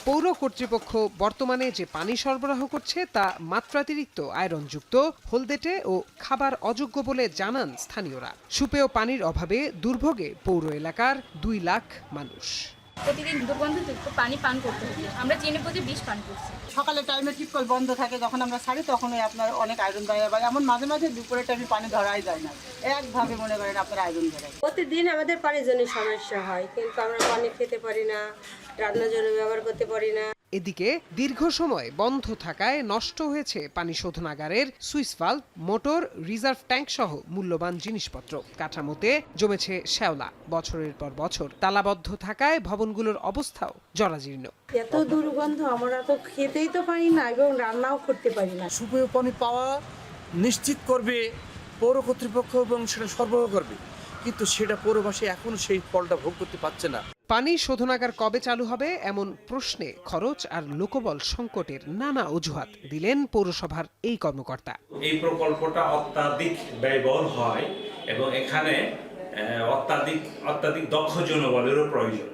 পৌর কর্তৃপক্ষ বর্তমানে যে পানি সরবরাহ করছে তা মাত্রাতিরিক্ত আয়রনযুক্ত, হলদেটে ও খাবার অযোগ্য বলে জানান স্থানীয়রা। সুপেয় পানির অভাবে দুর্ভোগে পৌর এলাকার 2 লাখ মানুষ।
প্রতিদিন দুর্গন্ধযুক্ত পানি পান করতে হচ্ছে। আমরা চিনি বুঝে বিষ পান করছি।
সকালে টাইমে টিপকল বন্ধ থাকে, যখন আমরা ছাড়ি তখনই আপনার অনেক আয়রন ধরে, বা এমন মাঝে মাঝে দুপুরের টাইমে পানি ধরাই যায় না, একভাবে মনে করেন আপনার আয়রন ধরে।
প্রতিদিন আমাদের পানির জন্য সমস্যা হয়, কিন্তু আমরা পানি খেতে পারি না, রান্নার জন্য ব্যবহার করতে পারি না।
এদিকে দীর্ঘ সময় বন্ধ থাকায় নষ্ট হয়েছে পানি শোধনাগারের switch valve, motor, reserve tank সহ মূল্যবান জিনিসপত্র। কাঠামোতে জমেছে শ্যাওলা। বছরের পর বছর তালাবদ্ধ থাকায় ভবনগুলোর অবস্থাও জরাজীর্ণ।
এত দুর্গন্ধ, আমরা তো খেতেই তো পারি না এবং রান্নাও করতে পারি না।
সুপেয় পানি পাওয়া নিশ্চিত করবে পৌর কর্তৃপক্ষ এবং সেটা সরবরাহ করবে, কিন্তু সেটা পৌরবাসী এখনো সেই ফলটা ভোগ করতে পারছে না।
পানি শোধনাগার কবে চালু হবে এমন প্রশ্নে খরচ আর লোকবল সংকটের নানা অজুহাত দিলেন পৌরসভার এই কর্মকর্তা।
এই প্রকল্পটা অত্যাধিক ব্যয়বহুল হয় এবং এখানে অত্যাধিক দক্ষ জনবলেরও প্রয়োজন।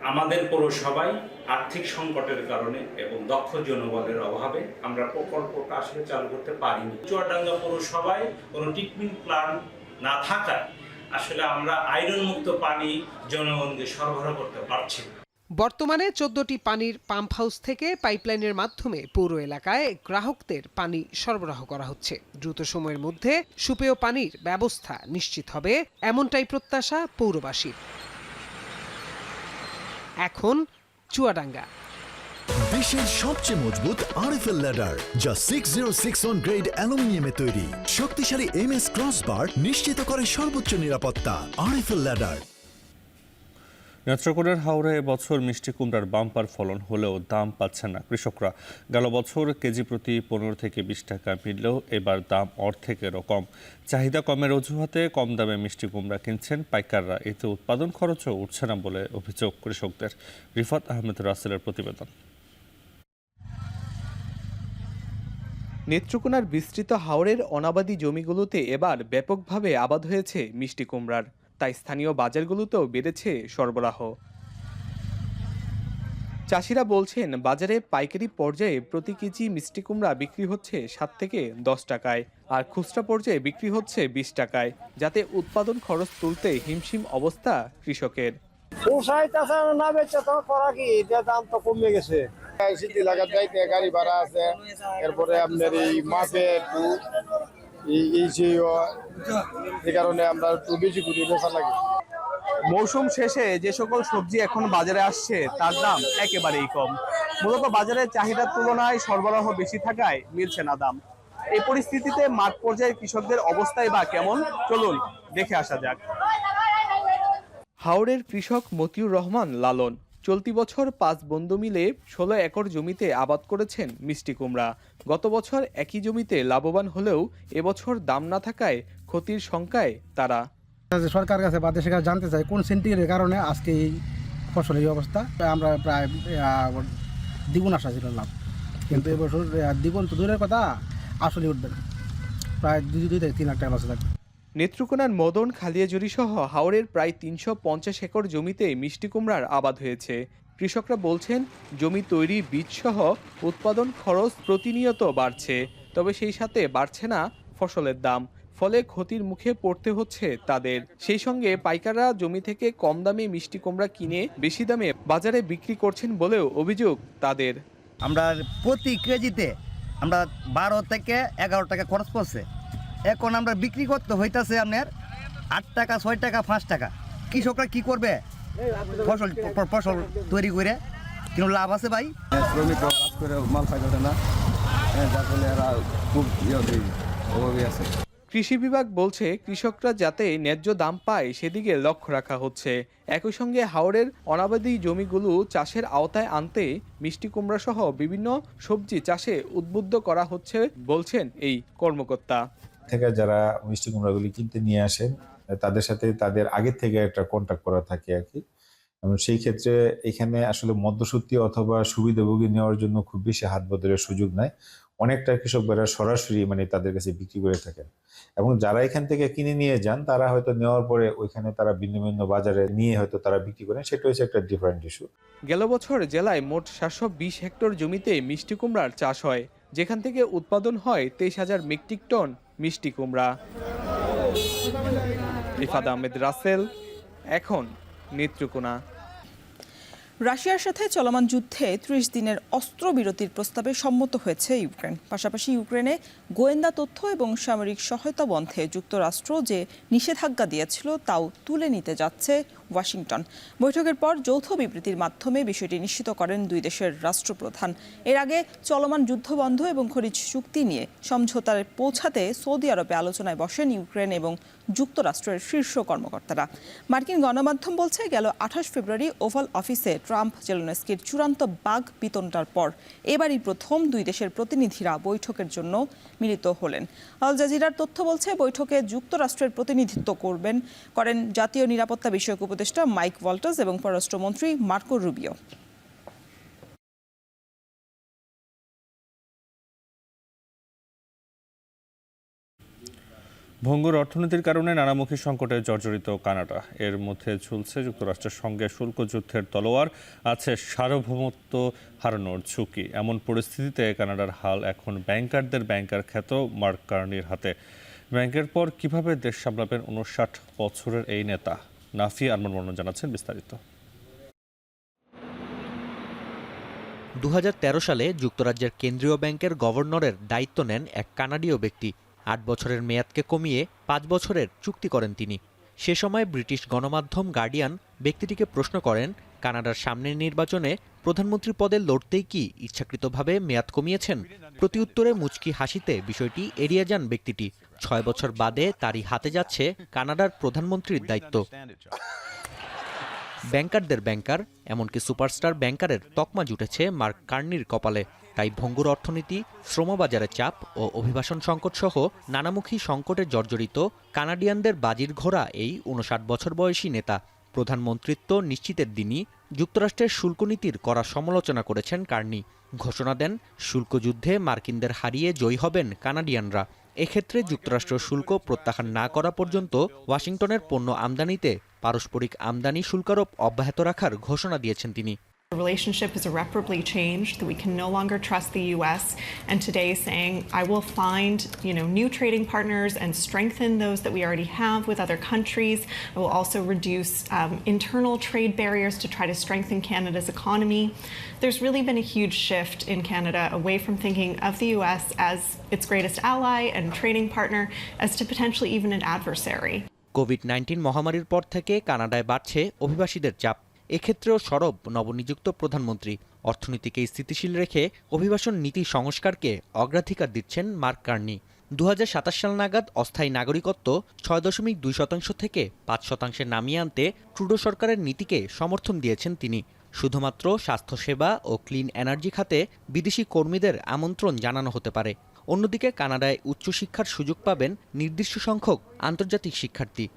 আমাদের পৌরসভায় আর্থিক সংকটের কারণে এবং দক্ষ জনবলের অভাবে আমরা প্রকল্পটা আসলে চালু করতে পারিনি। চুয়াডাঙ্গা পৌরসভায় কোনো ট্রিটমেন্ট প্ল্যান্ট না থাকায় আসলে আমরা আয়রন মুক্ত পানি জনগণকে সরবরাহ করতে পারছি।
বর্তমানে 14টি পানির পাম্প হাউস থেকে পাইপলাইনের মাধ্যমে পৌর এলাকায় গ্রাহকদের পানি সরবরাহ করা হচ্ছে। দ্রুত সময়ের মধ্যে সুপেয় পানির ব্যবস্থা নিশ্চিত হবে এমনটাই প্রত্যাশা পৌরবাসীর। এখন চুয়াডাঙ্গা।
বিশ্বের সবচেয়ে মজবুত আরএফএল ল্যাডার, যা 6061 গ্রেড অ্যালুমিনিয়ামে তৈরি। শক্তিশালী এমএস ক্রসবার নিশ্চিত করে সর্বোচ্চ নিরাপত্তা। RFL ladder.
নেত্রকোনার হাওড়ে এবছর মিষ্টি কুমড়ার বাম্পার ফলন হলেও দাম পাচ্ছেন না কৃষকরা। গেল বছর কেজি প্রতি 15 থেকে 20 টাকা মিললেও এবার দাম অর্ধেকেরও কম। চাহিদা কমের অজুহাতে কম দামে মিষ্টি কুমড়া কিনছেন পাইকাররা। এতে উৎপাদন খরচও উঠছে না বলে অভিযোগ কৃষকদের। রিফাত আহমেদ রাসেলের প্রতিবেদন।
নেত্রকোনার বিস্তৃত হাওরের অনাবাদি জমিগুলোতে এবার ব্যাপকভাবে আবাদ হয়েছে মিষ্টি কুমড়ার, তাই স্থানীয় বাজারগুলোতেও বেড়েছে সরবরাহ। চাষিরা বলছেন বাজারে পাইকারি পর্যায়ে প্রতি কেজি মিষ্টি কুমড়া বিক্রি হচ্ছে 7 থেকে 10 টাকায়, আর খুচরা পর্যায়ে বিক্রি হচ্ছে 20 টাকায়, যাতে উৎপাদন খরচ তুলতে হিমশিম অবস্থা কৃষকের।
না বেচে তো করা কি, দাম তো কমে গেছে। সিটি লাগার যাইতে গাড়ি ভাড়া আছে, এরপরে আপনার এই মাপে একটু এই কারণে আমরা একটু বেশি করে বেচা লাগে।
মৌসুম শেষে যে সকল সবজি এখন বাজারে আসছে তার দাম একেবারেই কম। মূলত বাজারের চাহিদার তুলনায় সরবরাহ বেশি থাকায় মিলছে না দাম। এই পরিস্থিতিতে মাঠ পর্যায়ের কৃষকদের অবস্থাই বা কেমন, চলুন দেখে আসা যাক। হাওড়ের কৃষক মতিউর রহমান লালন চলতি বছর 5 বন্ধু মিলে 16 একর জমিতে আবাদ করেছেন মিষ্টি কুমড়া। গত বছর একই জমিতে লাভবান হলেও এবছর দাম না থাকায় ক্ষতির শঙ্কায় তারা।
সরকারের কাছে বা দেশের কাছে জানতে চাই কোন সেন্টিগ্রেডের কারণে আজকে এই ফসলের অবস্থা। আমরা প্রায় দ্বিগুণ আশা ছিল লাভ, কিন্তু এবছর দ্বিগুণ তো দূরের কথা, আসলে উঠবে না, প্রায় 2 থেকে 3 লাখ টাকা লস থাকবে।
নেত্রকোনার মদন খালিয়াজুরি সহ হাওড়ের প্রায় 350 একর জমিতে মিষ্টি কুমড়ার আবাদ হয়েছে। কৃষকরা বলছেন জমি তৈরি বীজ সহ উৎপাদন খরচ প্রতিনিয়ত বাড়ছে, তবে সেই সাথে বাড়ছে না ফসলের দাম, ফলে ক্ষতির মুখে পড়তে হচ্ছে তাদের। সেই সঙ্গে পাইকাররা জমি থেকে কম দামে মিষ্টি কুমড়া কিনে বেশি দামে বাজারে বিক্রি করছেন বলেও অভিযোগ তাদের।
আমরা প্রতি কেজিতে আমরা 12 থেকে 11 টাকা খরচ পড়ছে, এখন আমরা বিক্রি করতে হইতাছে আপনার 8 টাকা 6 টাকা 5 টাকা। কৃষকরা কি করবে ফসল তৈরি করে? কিন্তু লাভ আছে ভাই,
শ্রমিকরা কাজ করে মাল পাইতে না, যার ফলে এরা খুব অভাবে আছে।
কৃষি বিভাগ বলছে কৃষকরা যাতে ন্যায্য দাম পায় সেদিকে লক্ষ্য রাখা হচ্ছে। একই সঙ্গে হাওড়ের অনাবাদী জমিগুলো চাষের আওতায় আনতে মিষ্টি কুমড়া সহ বিভিন্ন সবজি চাষে উদ্বুদ্ধ করা হচ্ছে বলছেন এই কর্মকর্তা।
থেকে যারা মিষ্টি কুমড়াগুলি কিনতে নিয়ে আসেন তাদের সাথে তাদের আগের থেকে একটা কন্ট্যাক্ট করা থাকে আর কি, এবং সেই ক্ষেত্রে এখানে আসলে মধ্যসূত্রী অথবা সুবিধাভোগী নেওয়ার জন্য খুব বেশি হাত বদলের সুযোগ নাই। অনেকটা কৃষকরা সরাসরি তাদের কাছে বিক্রি করে থাকেন, এবং যারা এখান থেকে কিনে নিয়ে যান তারা হয়তো নেওয়ার পরে ওইখানে তারা ভিন্ন ভিন্ন বাজারে নিয়ে হয়তো তারা বিক্রি করেন, সেটা হচ্ছে একটা ডিফারেন্ট ইস্যু।
গেল বছর জেলায় মোট 720 হেক্টর জমিতে মিষ্টি কুমড়ার চাষ হয়, যেখান থেকে উৎপাদন হয় 23,000 মেট্রিক টন মিষ্টি কুমড়া। রিফাত আহমেদ রাসেল, এখন নেত্রকোনা।
রাশিয়ার সাথে চলমান যুদ্ধে 30 দিনের অস্ত্রবিরতির প্রস্তাবে সম্মত হয়েছে ইউক্রেন। পাশাপাশি ইউক্রেনে গোয়েন্দা তথ্য এবং সামরিক সহায়তা বন্ধে যুক্তরাষ্ট্র যে নিষেধাজ্ঞা দিয়েছিল তাও তুলে নিতে যাচ্ছে ওয়াশিংটন। বৈঠকের পর যৌথ বিবৃতির মাধ্যমে বিষয়টি নিশ্চিত করেন দুই দেশের রাষ্ট্রপ্রধান। এর আগে চলমান যুদ্ধ বন্ধ এবং খনিজ চুক্তি নিয়ে সমঝোতায় পৌঁছাতে সৌদি আরবে আলোচনায় বসেন ইউক্রেন এবং যুক্তরাষ্ট্রের শীর্ষ কর্মকর্তারা। মার্কিন গণমাধ্যম বলছে গেল 28 ফেব্রুয়ারি ওভাল অফিসে ট্রাম্প জেলেনস্কির চূড়ান্ত বাগ বিতণ্ডার পর এবারই প্রথম দুই দেশের প্রতিনিধিরা বৈঠকের জন্য মিলিত হলেন। আল জাজিরার তথ্য বলছে বৈঠকে যুক্তরাষ্ট্রের প্রতিনিধিত্ব করেন জাতীয় নিরাপত্তা বিষয়ক উপদেষ্টা মাইক ওয়াল্টার্স এবং পররাষ্ট্রমন্ত্রী মার্কো রুবিও।
ভঙ্গুর অর্থনীতির কারণে নানামুখী সংকটে জর্জরিত কানাডা। এর মধ্যে ঝুলছে যুক্তরাষ্ট্রের সঙ্গে শুল্ক যুদ্ধের তলোয়ার, আছে সার্বভৌমত্ব হারানোর ঝুঁকি। এমন পরিস্থিতিতে কানাডার হাল এখন ব্যাংকারদের ব্যাংকার খ্যাত মার্ক কার্নির হাতে। ব্যাংকের পর কিভাবে দেশ সামলাবেন 59 বছরের এই নেতা? নাফি আরমান বর্ণন জানাচ্ছেন বিস্তারিত।
2013 সালে যুক্তরাজ্যের কেন্দ্রীয় ব্যাংকের গভর্নরের দায়িত্ব নেন এক কানাডীয় ব্যক্তি। 8 বছরের মেয়াদকে কমিয়ে 5 বছরের চুক্তি করেন তিনি। সে সময় ব্রিটিশ গণমাধ্যম গার্ডিয়ান ব্যক্তিটিকে প্রশ্ন করেন, কানাডার সামনের নির্বাচনে প্রধানমন্ত্রী পদে লড়তেই কি ইচ্ছাকৃতভাবে মেয়াদ কমিয়েছেন? প্রতিউত্তরে মুচকি হাসিতে বিষয়টি এড়িয়ে যান ব্যক্তিটি। 6 বছর বাদে তারই হাতে যাচ্ছে কানাডার প্রধানমন্ত্রীর দায়িত্ব। ব্যাংকারদের ব্যাংকার, এমনকি সুপারস্টার ব্যাংকারের তকমা জুটেছে মার্ক কার্নির কপালে। তাই ভঙ্গুর অর্থনীতি, শ্রমবাজারের চাপ ও অভিবাসন সংকট সহ নানামুখী সংকটে জর্জরিত কানাডিয়ানদের বাজির ঘোড়া এই 59 বছর বয়সী নেতা। প্রধানমন্ত্রিত্ব নিশ্চিতের দিনই যুক্তরাষ্ট্রের শুল্ক নীতির কড়া সমালোচনা করেছেন কার্নি। ঘোষণা দেন শুল্ক যুদ্ধে মার্কিনদের হারিয়ে জয়ী হবেন কানাডিয়ানরা। এক্ষেত্রে যুক্তরাষ্ট্র শুল্ক প্রত্যাহার না করা পর্যন্ত ওয়াশিংটনের পণ্য আমদানিতে পারস্পরিক আমদানি শুল্কারোপ অব্যাহত রাখার ঘোষণা দিয়েছেন তিনি।
The relationship is irreparably changed, that we can no longer trust the U.S. and today saying, I will find, new trading partners and strengthen those that we already have with other countries. I will also reduce internal trade barriers to try to strengthen Canada's economy. There's really been a huge shift in Canada away from thinking of the U.S. as its greatest ally and trading partner as to potentially even an adversary.
COVID-19 মহামারীর পর থেকে কানাডায় বাড়ছে অভিবাসীদের চাপ। এক্ষেত্রেও সরব নবনিযুক্ত প্রধানমন্ত্রী। অর্থনীতিকে স্থিতিশীল রেখে অভিবাসন নীতি সংস্কারকে অগ্রাধিকার দিচ্ছেন মার্ক কার্নি। 2027 সাল নাগাদ অস্থায়ী নাগরিকত্ব 6.2% থেকে 5% নামিয়ে আনতে ট্রুডো সরকারের নীতিকে সমর্থন দিয়েছেন তিনি। শুধুমাত্র স্বাস্থ্যসেবা ও ক্লিন এনার্জি খাতে বিদেশি কর্মীদের আমন্ত্রণ জানানো হতে পারে। অন্যদিকে কানাডায় উচ্চশিক্ষার সুযোগ পাবেন নির্দিষ্ট সংখ্যক আন্তর্জাতিক শিক্ষার্থী।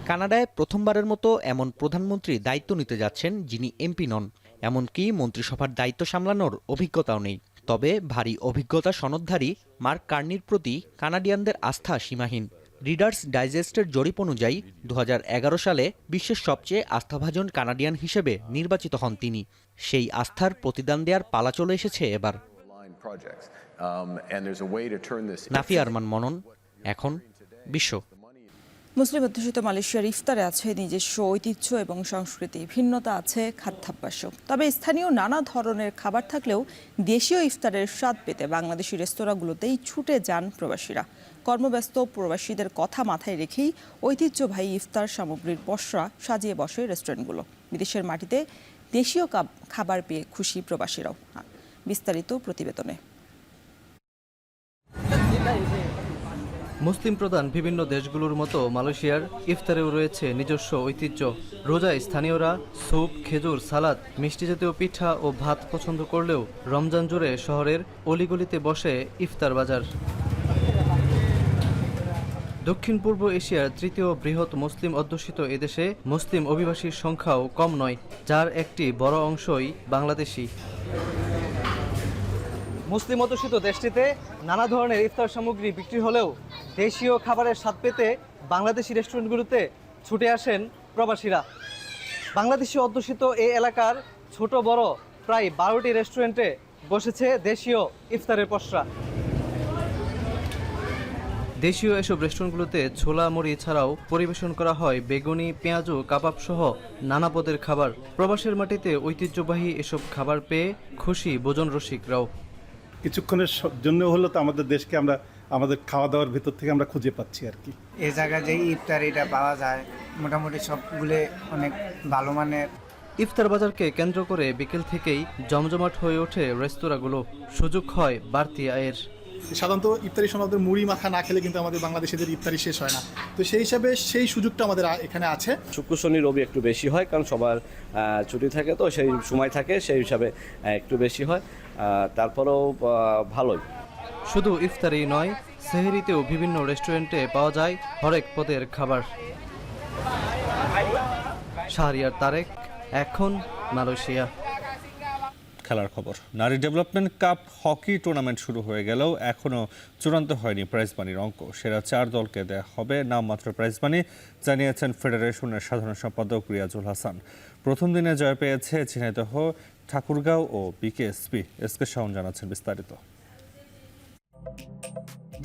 কানাডায় প্রথমবারের মতো এমন প্রধানমন্ত্রী দায়িত্ব নিতে যাচ্ছেন যিনি এমপি নন। এমনকি মন্ত্রিসভার দায়িত্ব সামলানোর অভিজ্ঞতাও নেই। তবে ভারী অভিজ্ঞতা সনদধারী মার্ক কার্নির প্রতি কানাডিয়ানদের আস্থা সীমাহীন। রিডার্স ডাইজেস্টের জরিপ অনুযায়ী 2011 সালে বিশ্বের সবচেয়ে আস্থাভাজন কানাডিয়ান হিসেবে নির্বাচিত হন তিনি। সেই আস্থার প্রতিদান দেওয়ার পালা চলে এসেছে এবার। নাফি আরমান মনন, এখন বিশ্ব।
মুসলিম অধ্যুষিত মালয়েশিয়ার ইফতারে আছে নিজস্ব ঐতিহ্য এবং সংস্কৃতি, ভিন্নতা আছে খাদ্যাভ্যাসও। তবে স্থানীয় নানা ধরনের খাবার থাকলেও দেশীয় ইফতারের স্বাদ পেতে বাংলাদেশি রেস্তোরাঁগুলোতেই ছুটে যান প্রবাসীরা। কর্মব্যস্ত প্রবাসীদের কথা মাথায় রেখেই ঐতিহ্যবাহী ইফতার সামগ্রীর পসরা সাজিয়ে বসে রেস্টুরেন্টগুলো। বিদেশের মাটিতে দেশীয় খাবার পেয়ে খুশি প্রবাসীরাও। বিস্তারিত প্রতিবেদনে।
মুসলিম প্রধান বিভিন্ন দেশগুলোর মতো মালয়েশিয়ার ইফতারেও রয়েছে নিজস্ব ঐতিহ্য। রোজায় স্থানীয়রা স্যুপ, খেজুর, সালাদ, মিষ্টি জাতীয় পিঠা ও ভাত পছন্দ করলেও রমজান জুড়ে শহরের অলিগলিতে বসে ইফতার বাজার। দক্ষিণ পূর্ব এশিয়ার তৃতীয় বৃহৎ মুসলিম অধ্যুষিত এদেশে মুসলিম অভিবাসীর সংখ্যাও কম নয়, যার একটি বড় অংশই বাংলাদেশি। মুসলিম অধ্যুষিত দেশটিতে নানা ধরনের ইফতার সামগ্রী বিক্রি হলেও দেশীয় খাবারের স্বাদ পেতে বাংলাদেশি রেস্টুরেন্টগুলোতে ছুটে আসেন প্রবাসীরা। বাংলাদেশি অধ্যুষিত এই এলাকার ছোট বড় প্রায় 12টি রেস্টুরেন্টে বসেছে দেশীয় ইফতারের পসরা। দেশীয় এসব রেস্টুরেন্টগুলোতে ছোলা মুড়ি ছাড়াও পরিবেশন করা হয় বেগুনি, পেঁয়াজু, কাবাব সহ নানা পদের খাবার। প্রবাসের মাটিতে ঐতিহ্যবাহী এসব খাবার পেয়ে খুশি ভোজন রসিকরাও।
কিছুক্ষণের জন্য হলো তো আমাদের দেশকে আমরা আমাদের খাওয়া দাওয়ার ভেতর থেকে আমরা খুঁজে পাচ্ছি আর কি।
এই জায়গায় যে ইফতারিটা পাওয়া যায় মোটামুটি সবগুলো অনেক ভালো মানের।
ইফতার বাজারকে কেন্দ্র করে বিকেল থেকেই জমজমাট হয়ে ওঠে রেস্তোরাঁগুলো। সুযোগ হয় বাড়তি আয়ের।
সাধারণত ইফতারি সময় আমাদের মুড়ি মাখা না খেলে কিন্তু আমাদের বাংলাদেশিদের ইফতারি শেষ হয় না, তো সেই হিসাবে সেই সুযোগটা আমাদের এখানে আছে।
শুক্র শনি রবি একটু বেশি হয়, কারণ সবার ছুটি থাকে, তো সেই সময় থাকে, সেই হিসাবে একটু বেশি হয়। তারপরেও ভালোই।
শুধু ইফতারি নয়, সেহরিতেও বিভিন্ন রেস্টুরেন্টে পাওয়া যায় হরেক পদের খাবার। শাহরিয়ার তারেক, এখন মালয়েশিয়া।
খেলার খবর। নারী ডেভেলপমেন্ট কাপ হকি টুর্নামেন্ট শুরু হয়ে গেলেও এখনও চূড়ান্ত হয়নি প্রাইজ মানির অঙ্ক। সেরা 4 দলকে দেয়া হবে নামমাত্র প্রাইজ মানি, জানিয়েছেন ফেডারেশনের সাধারণ সম্পাদক রিয়াজুল হাসান। প্রথম দিনে জয় পেয়েছে ঝিনাইদহ, ঠাকুরগাঁও ও বিকেএসপি। এসকে শাওন জানাচ্ছেন বিস্তারিত।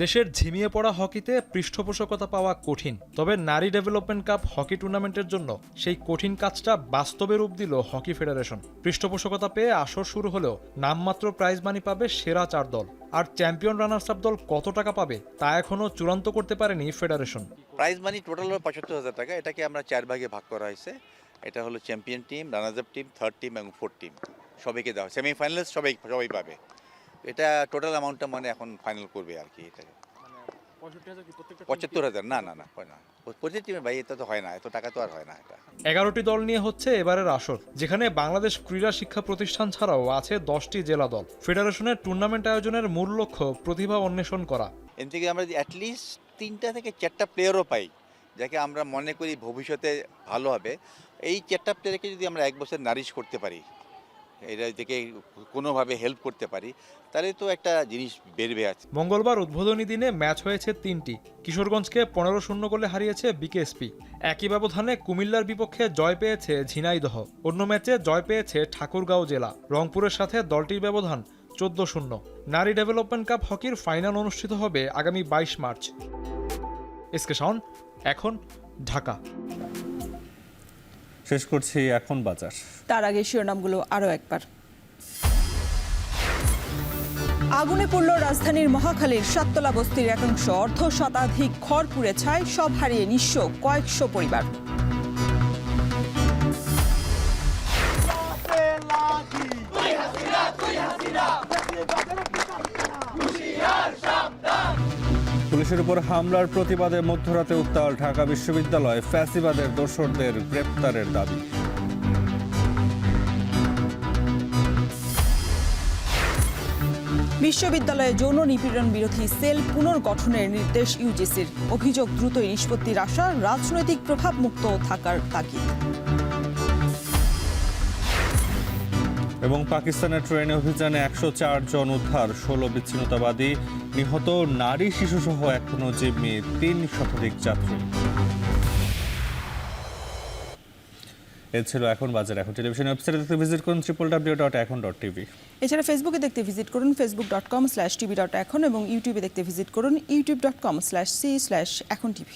দেশের ঝিমিয়ে পড়া হকিতে পৃষ্ঠপোষকতা পাওয়া কঠিন, তবে নারী ডেভেলপমেন্ট কাপ হকি টুর্নামেন্টের জন্য সেই কঠিন কাজটা বাস্তবে রূপ দিল হকি ফেডারেশন। পৃষ্ঠপোষকতা পেয়ে আসর শুরু হলেও নামমাত্র প্রাইজ মানি পাবে সেরা 4 দল। আর চ্যাম্পিয়ন রানার্স আপ দল কত টাকা পাবে তা এখনও চূড়ান্ত করতে পারেনি ফেডারেশন।
প্রাইজ মানি টোটাল হলো 75,000 টাকা। এটাকে আমরা 4 ভাগে ভাগ করা হয়েছে। এটা হলো champion team, runners up team, third team এবং ফোর্থ টিম, সবাইকে দেওয়া। সেমিফাইনালিস্ট সবাই পাবে। এটা টোটাল অ্যামাউন্টটা মানে এখন ফাইনাল করবে আর কি। এটা 75,000 না হয় না প্রতি টিমে ভাই, এটা তো হয় না, এত টাকা তো আর হয় না। এটা
11টি দল নিয়ে হচ্ছে এবারের আসর, যেখানে বাংলাদেশ ক্রীড়া শিক্ষা প্রতিষ্ঠান ছাড়াও আছে 10টি জেলা দল। ফেডারেশনের টুর্নামেন্ট আয়োজনের মূল লক্ষ্য প্রতিভা অন্বেষণ করা।
এর থেকে আমরা অ্যাটলিস্ট 3টা থেকে 4টা প্লেয়ারও পাই, যাকে আমরা মনে করি ভবিষ্যতে ভালো হবে। এই 4টা প্লেয়ারকে যদি আমরা 1 বছর নারিশ করতে পারি, এটা থেকে কোনোভাবে হেল্প করতে পারি, তাহলে তো একটা জিনিস বেরবে আছে।
মঙ্গলবার উদ্বোধনী দিনে ম্যাচ হয়েছে 3টি। কিশোরগঞ্জকে 15-0 গোলে হারিয়েছে বিকেএসপি। একই ব্যবধানে কুমিল্লার বিপক্ষে জয় পেয়েছে ঝিনাইদহ। অন্য ম্যাচে জয় পেয়েছে ঠাকুরগাঁও জেলা। রংপুরের সাথে দলটির ব্যবধান 14-0। নারী ডেভেলপমেন্ট কাপ হকির ফাইনাল অনুষ্ঠিত হবে আগামী 22 মার্চ। এসকে শাওন, এখন ঢাকা।
শেষ করছি এখন বাজার।
তার আগে শিরোনামগুলো আরও একবার। আগুনে পড়ল রাজধানীর মহাখালীর সাততলা বস্তির একাংশ। অর্ধশতাধিক ঘর পুড়ে ছাই, সব হারিয়ে নিঃস্ব কয়েকশো পরিবার।
পুলিশের উপর হামলার প্রতিবাদে মধ্যরাতে উত্তাল ঢাকা বিশ্ববিদ্যালয়। ফ্যাসিবাদের দোসরদের গ্রেপ্তারের দাবি।
বিশ্ববিদ্যালয়ে যৌন নিপীড়ন বিরোধী সেল পুনর্গঠনের নির্দেশ ইউজিসির। অভিযোগ দ্রুতই নিষ্পত্তির আশা, রাজনৈতিক প্রভাবমুক্ত থাকার তাগিদ।
এবং পাকিস্তানের ট্রেনে অভিযানে 104 জন উদ্ধার, 16 বিচ্ছিন্নতাবাদী নিহত, নারী শিশুসহ এখনো জিম্মি 3 শতাধিক যাত্রী। এ ছিল এখন বাজার। এখন টেলিভিশন ওয়েবসাইটে দেখতে ভিজিট করুন www.ekon.tv।
এছাড়া ফেসবুকে দেখতে ভিজিট করুন facebook.com/tv.ekon এবং ইউটিউবে দেখতে ভিজিট করুন youtube.com/c/ekontv।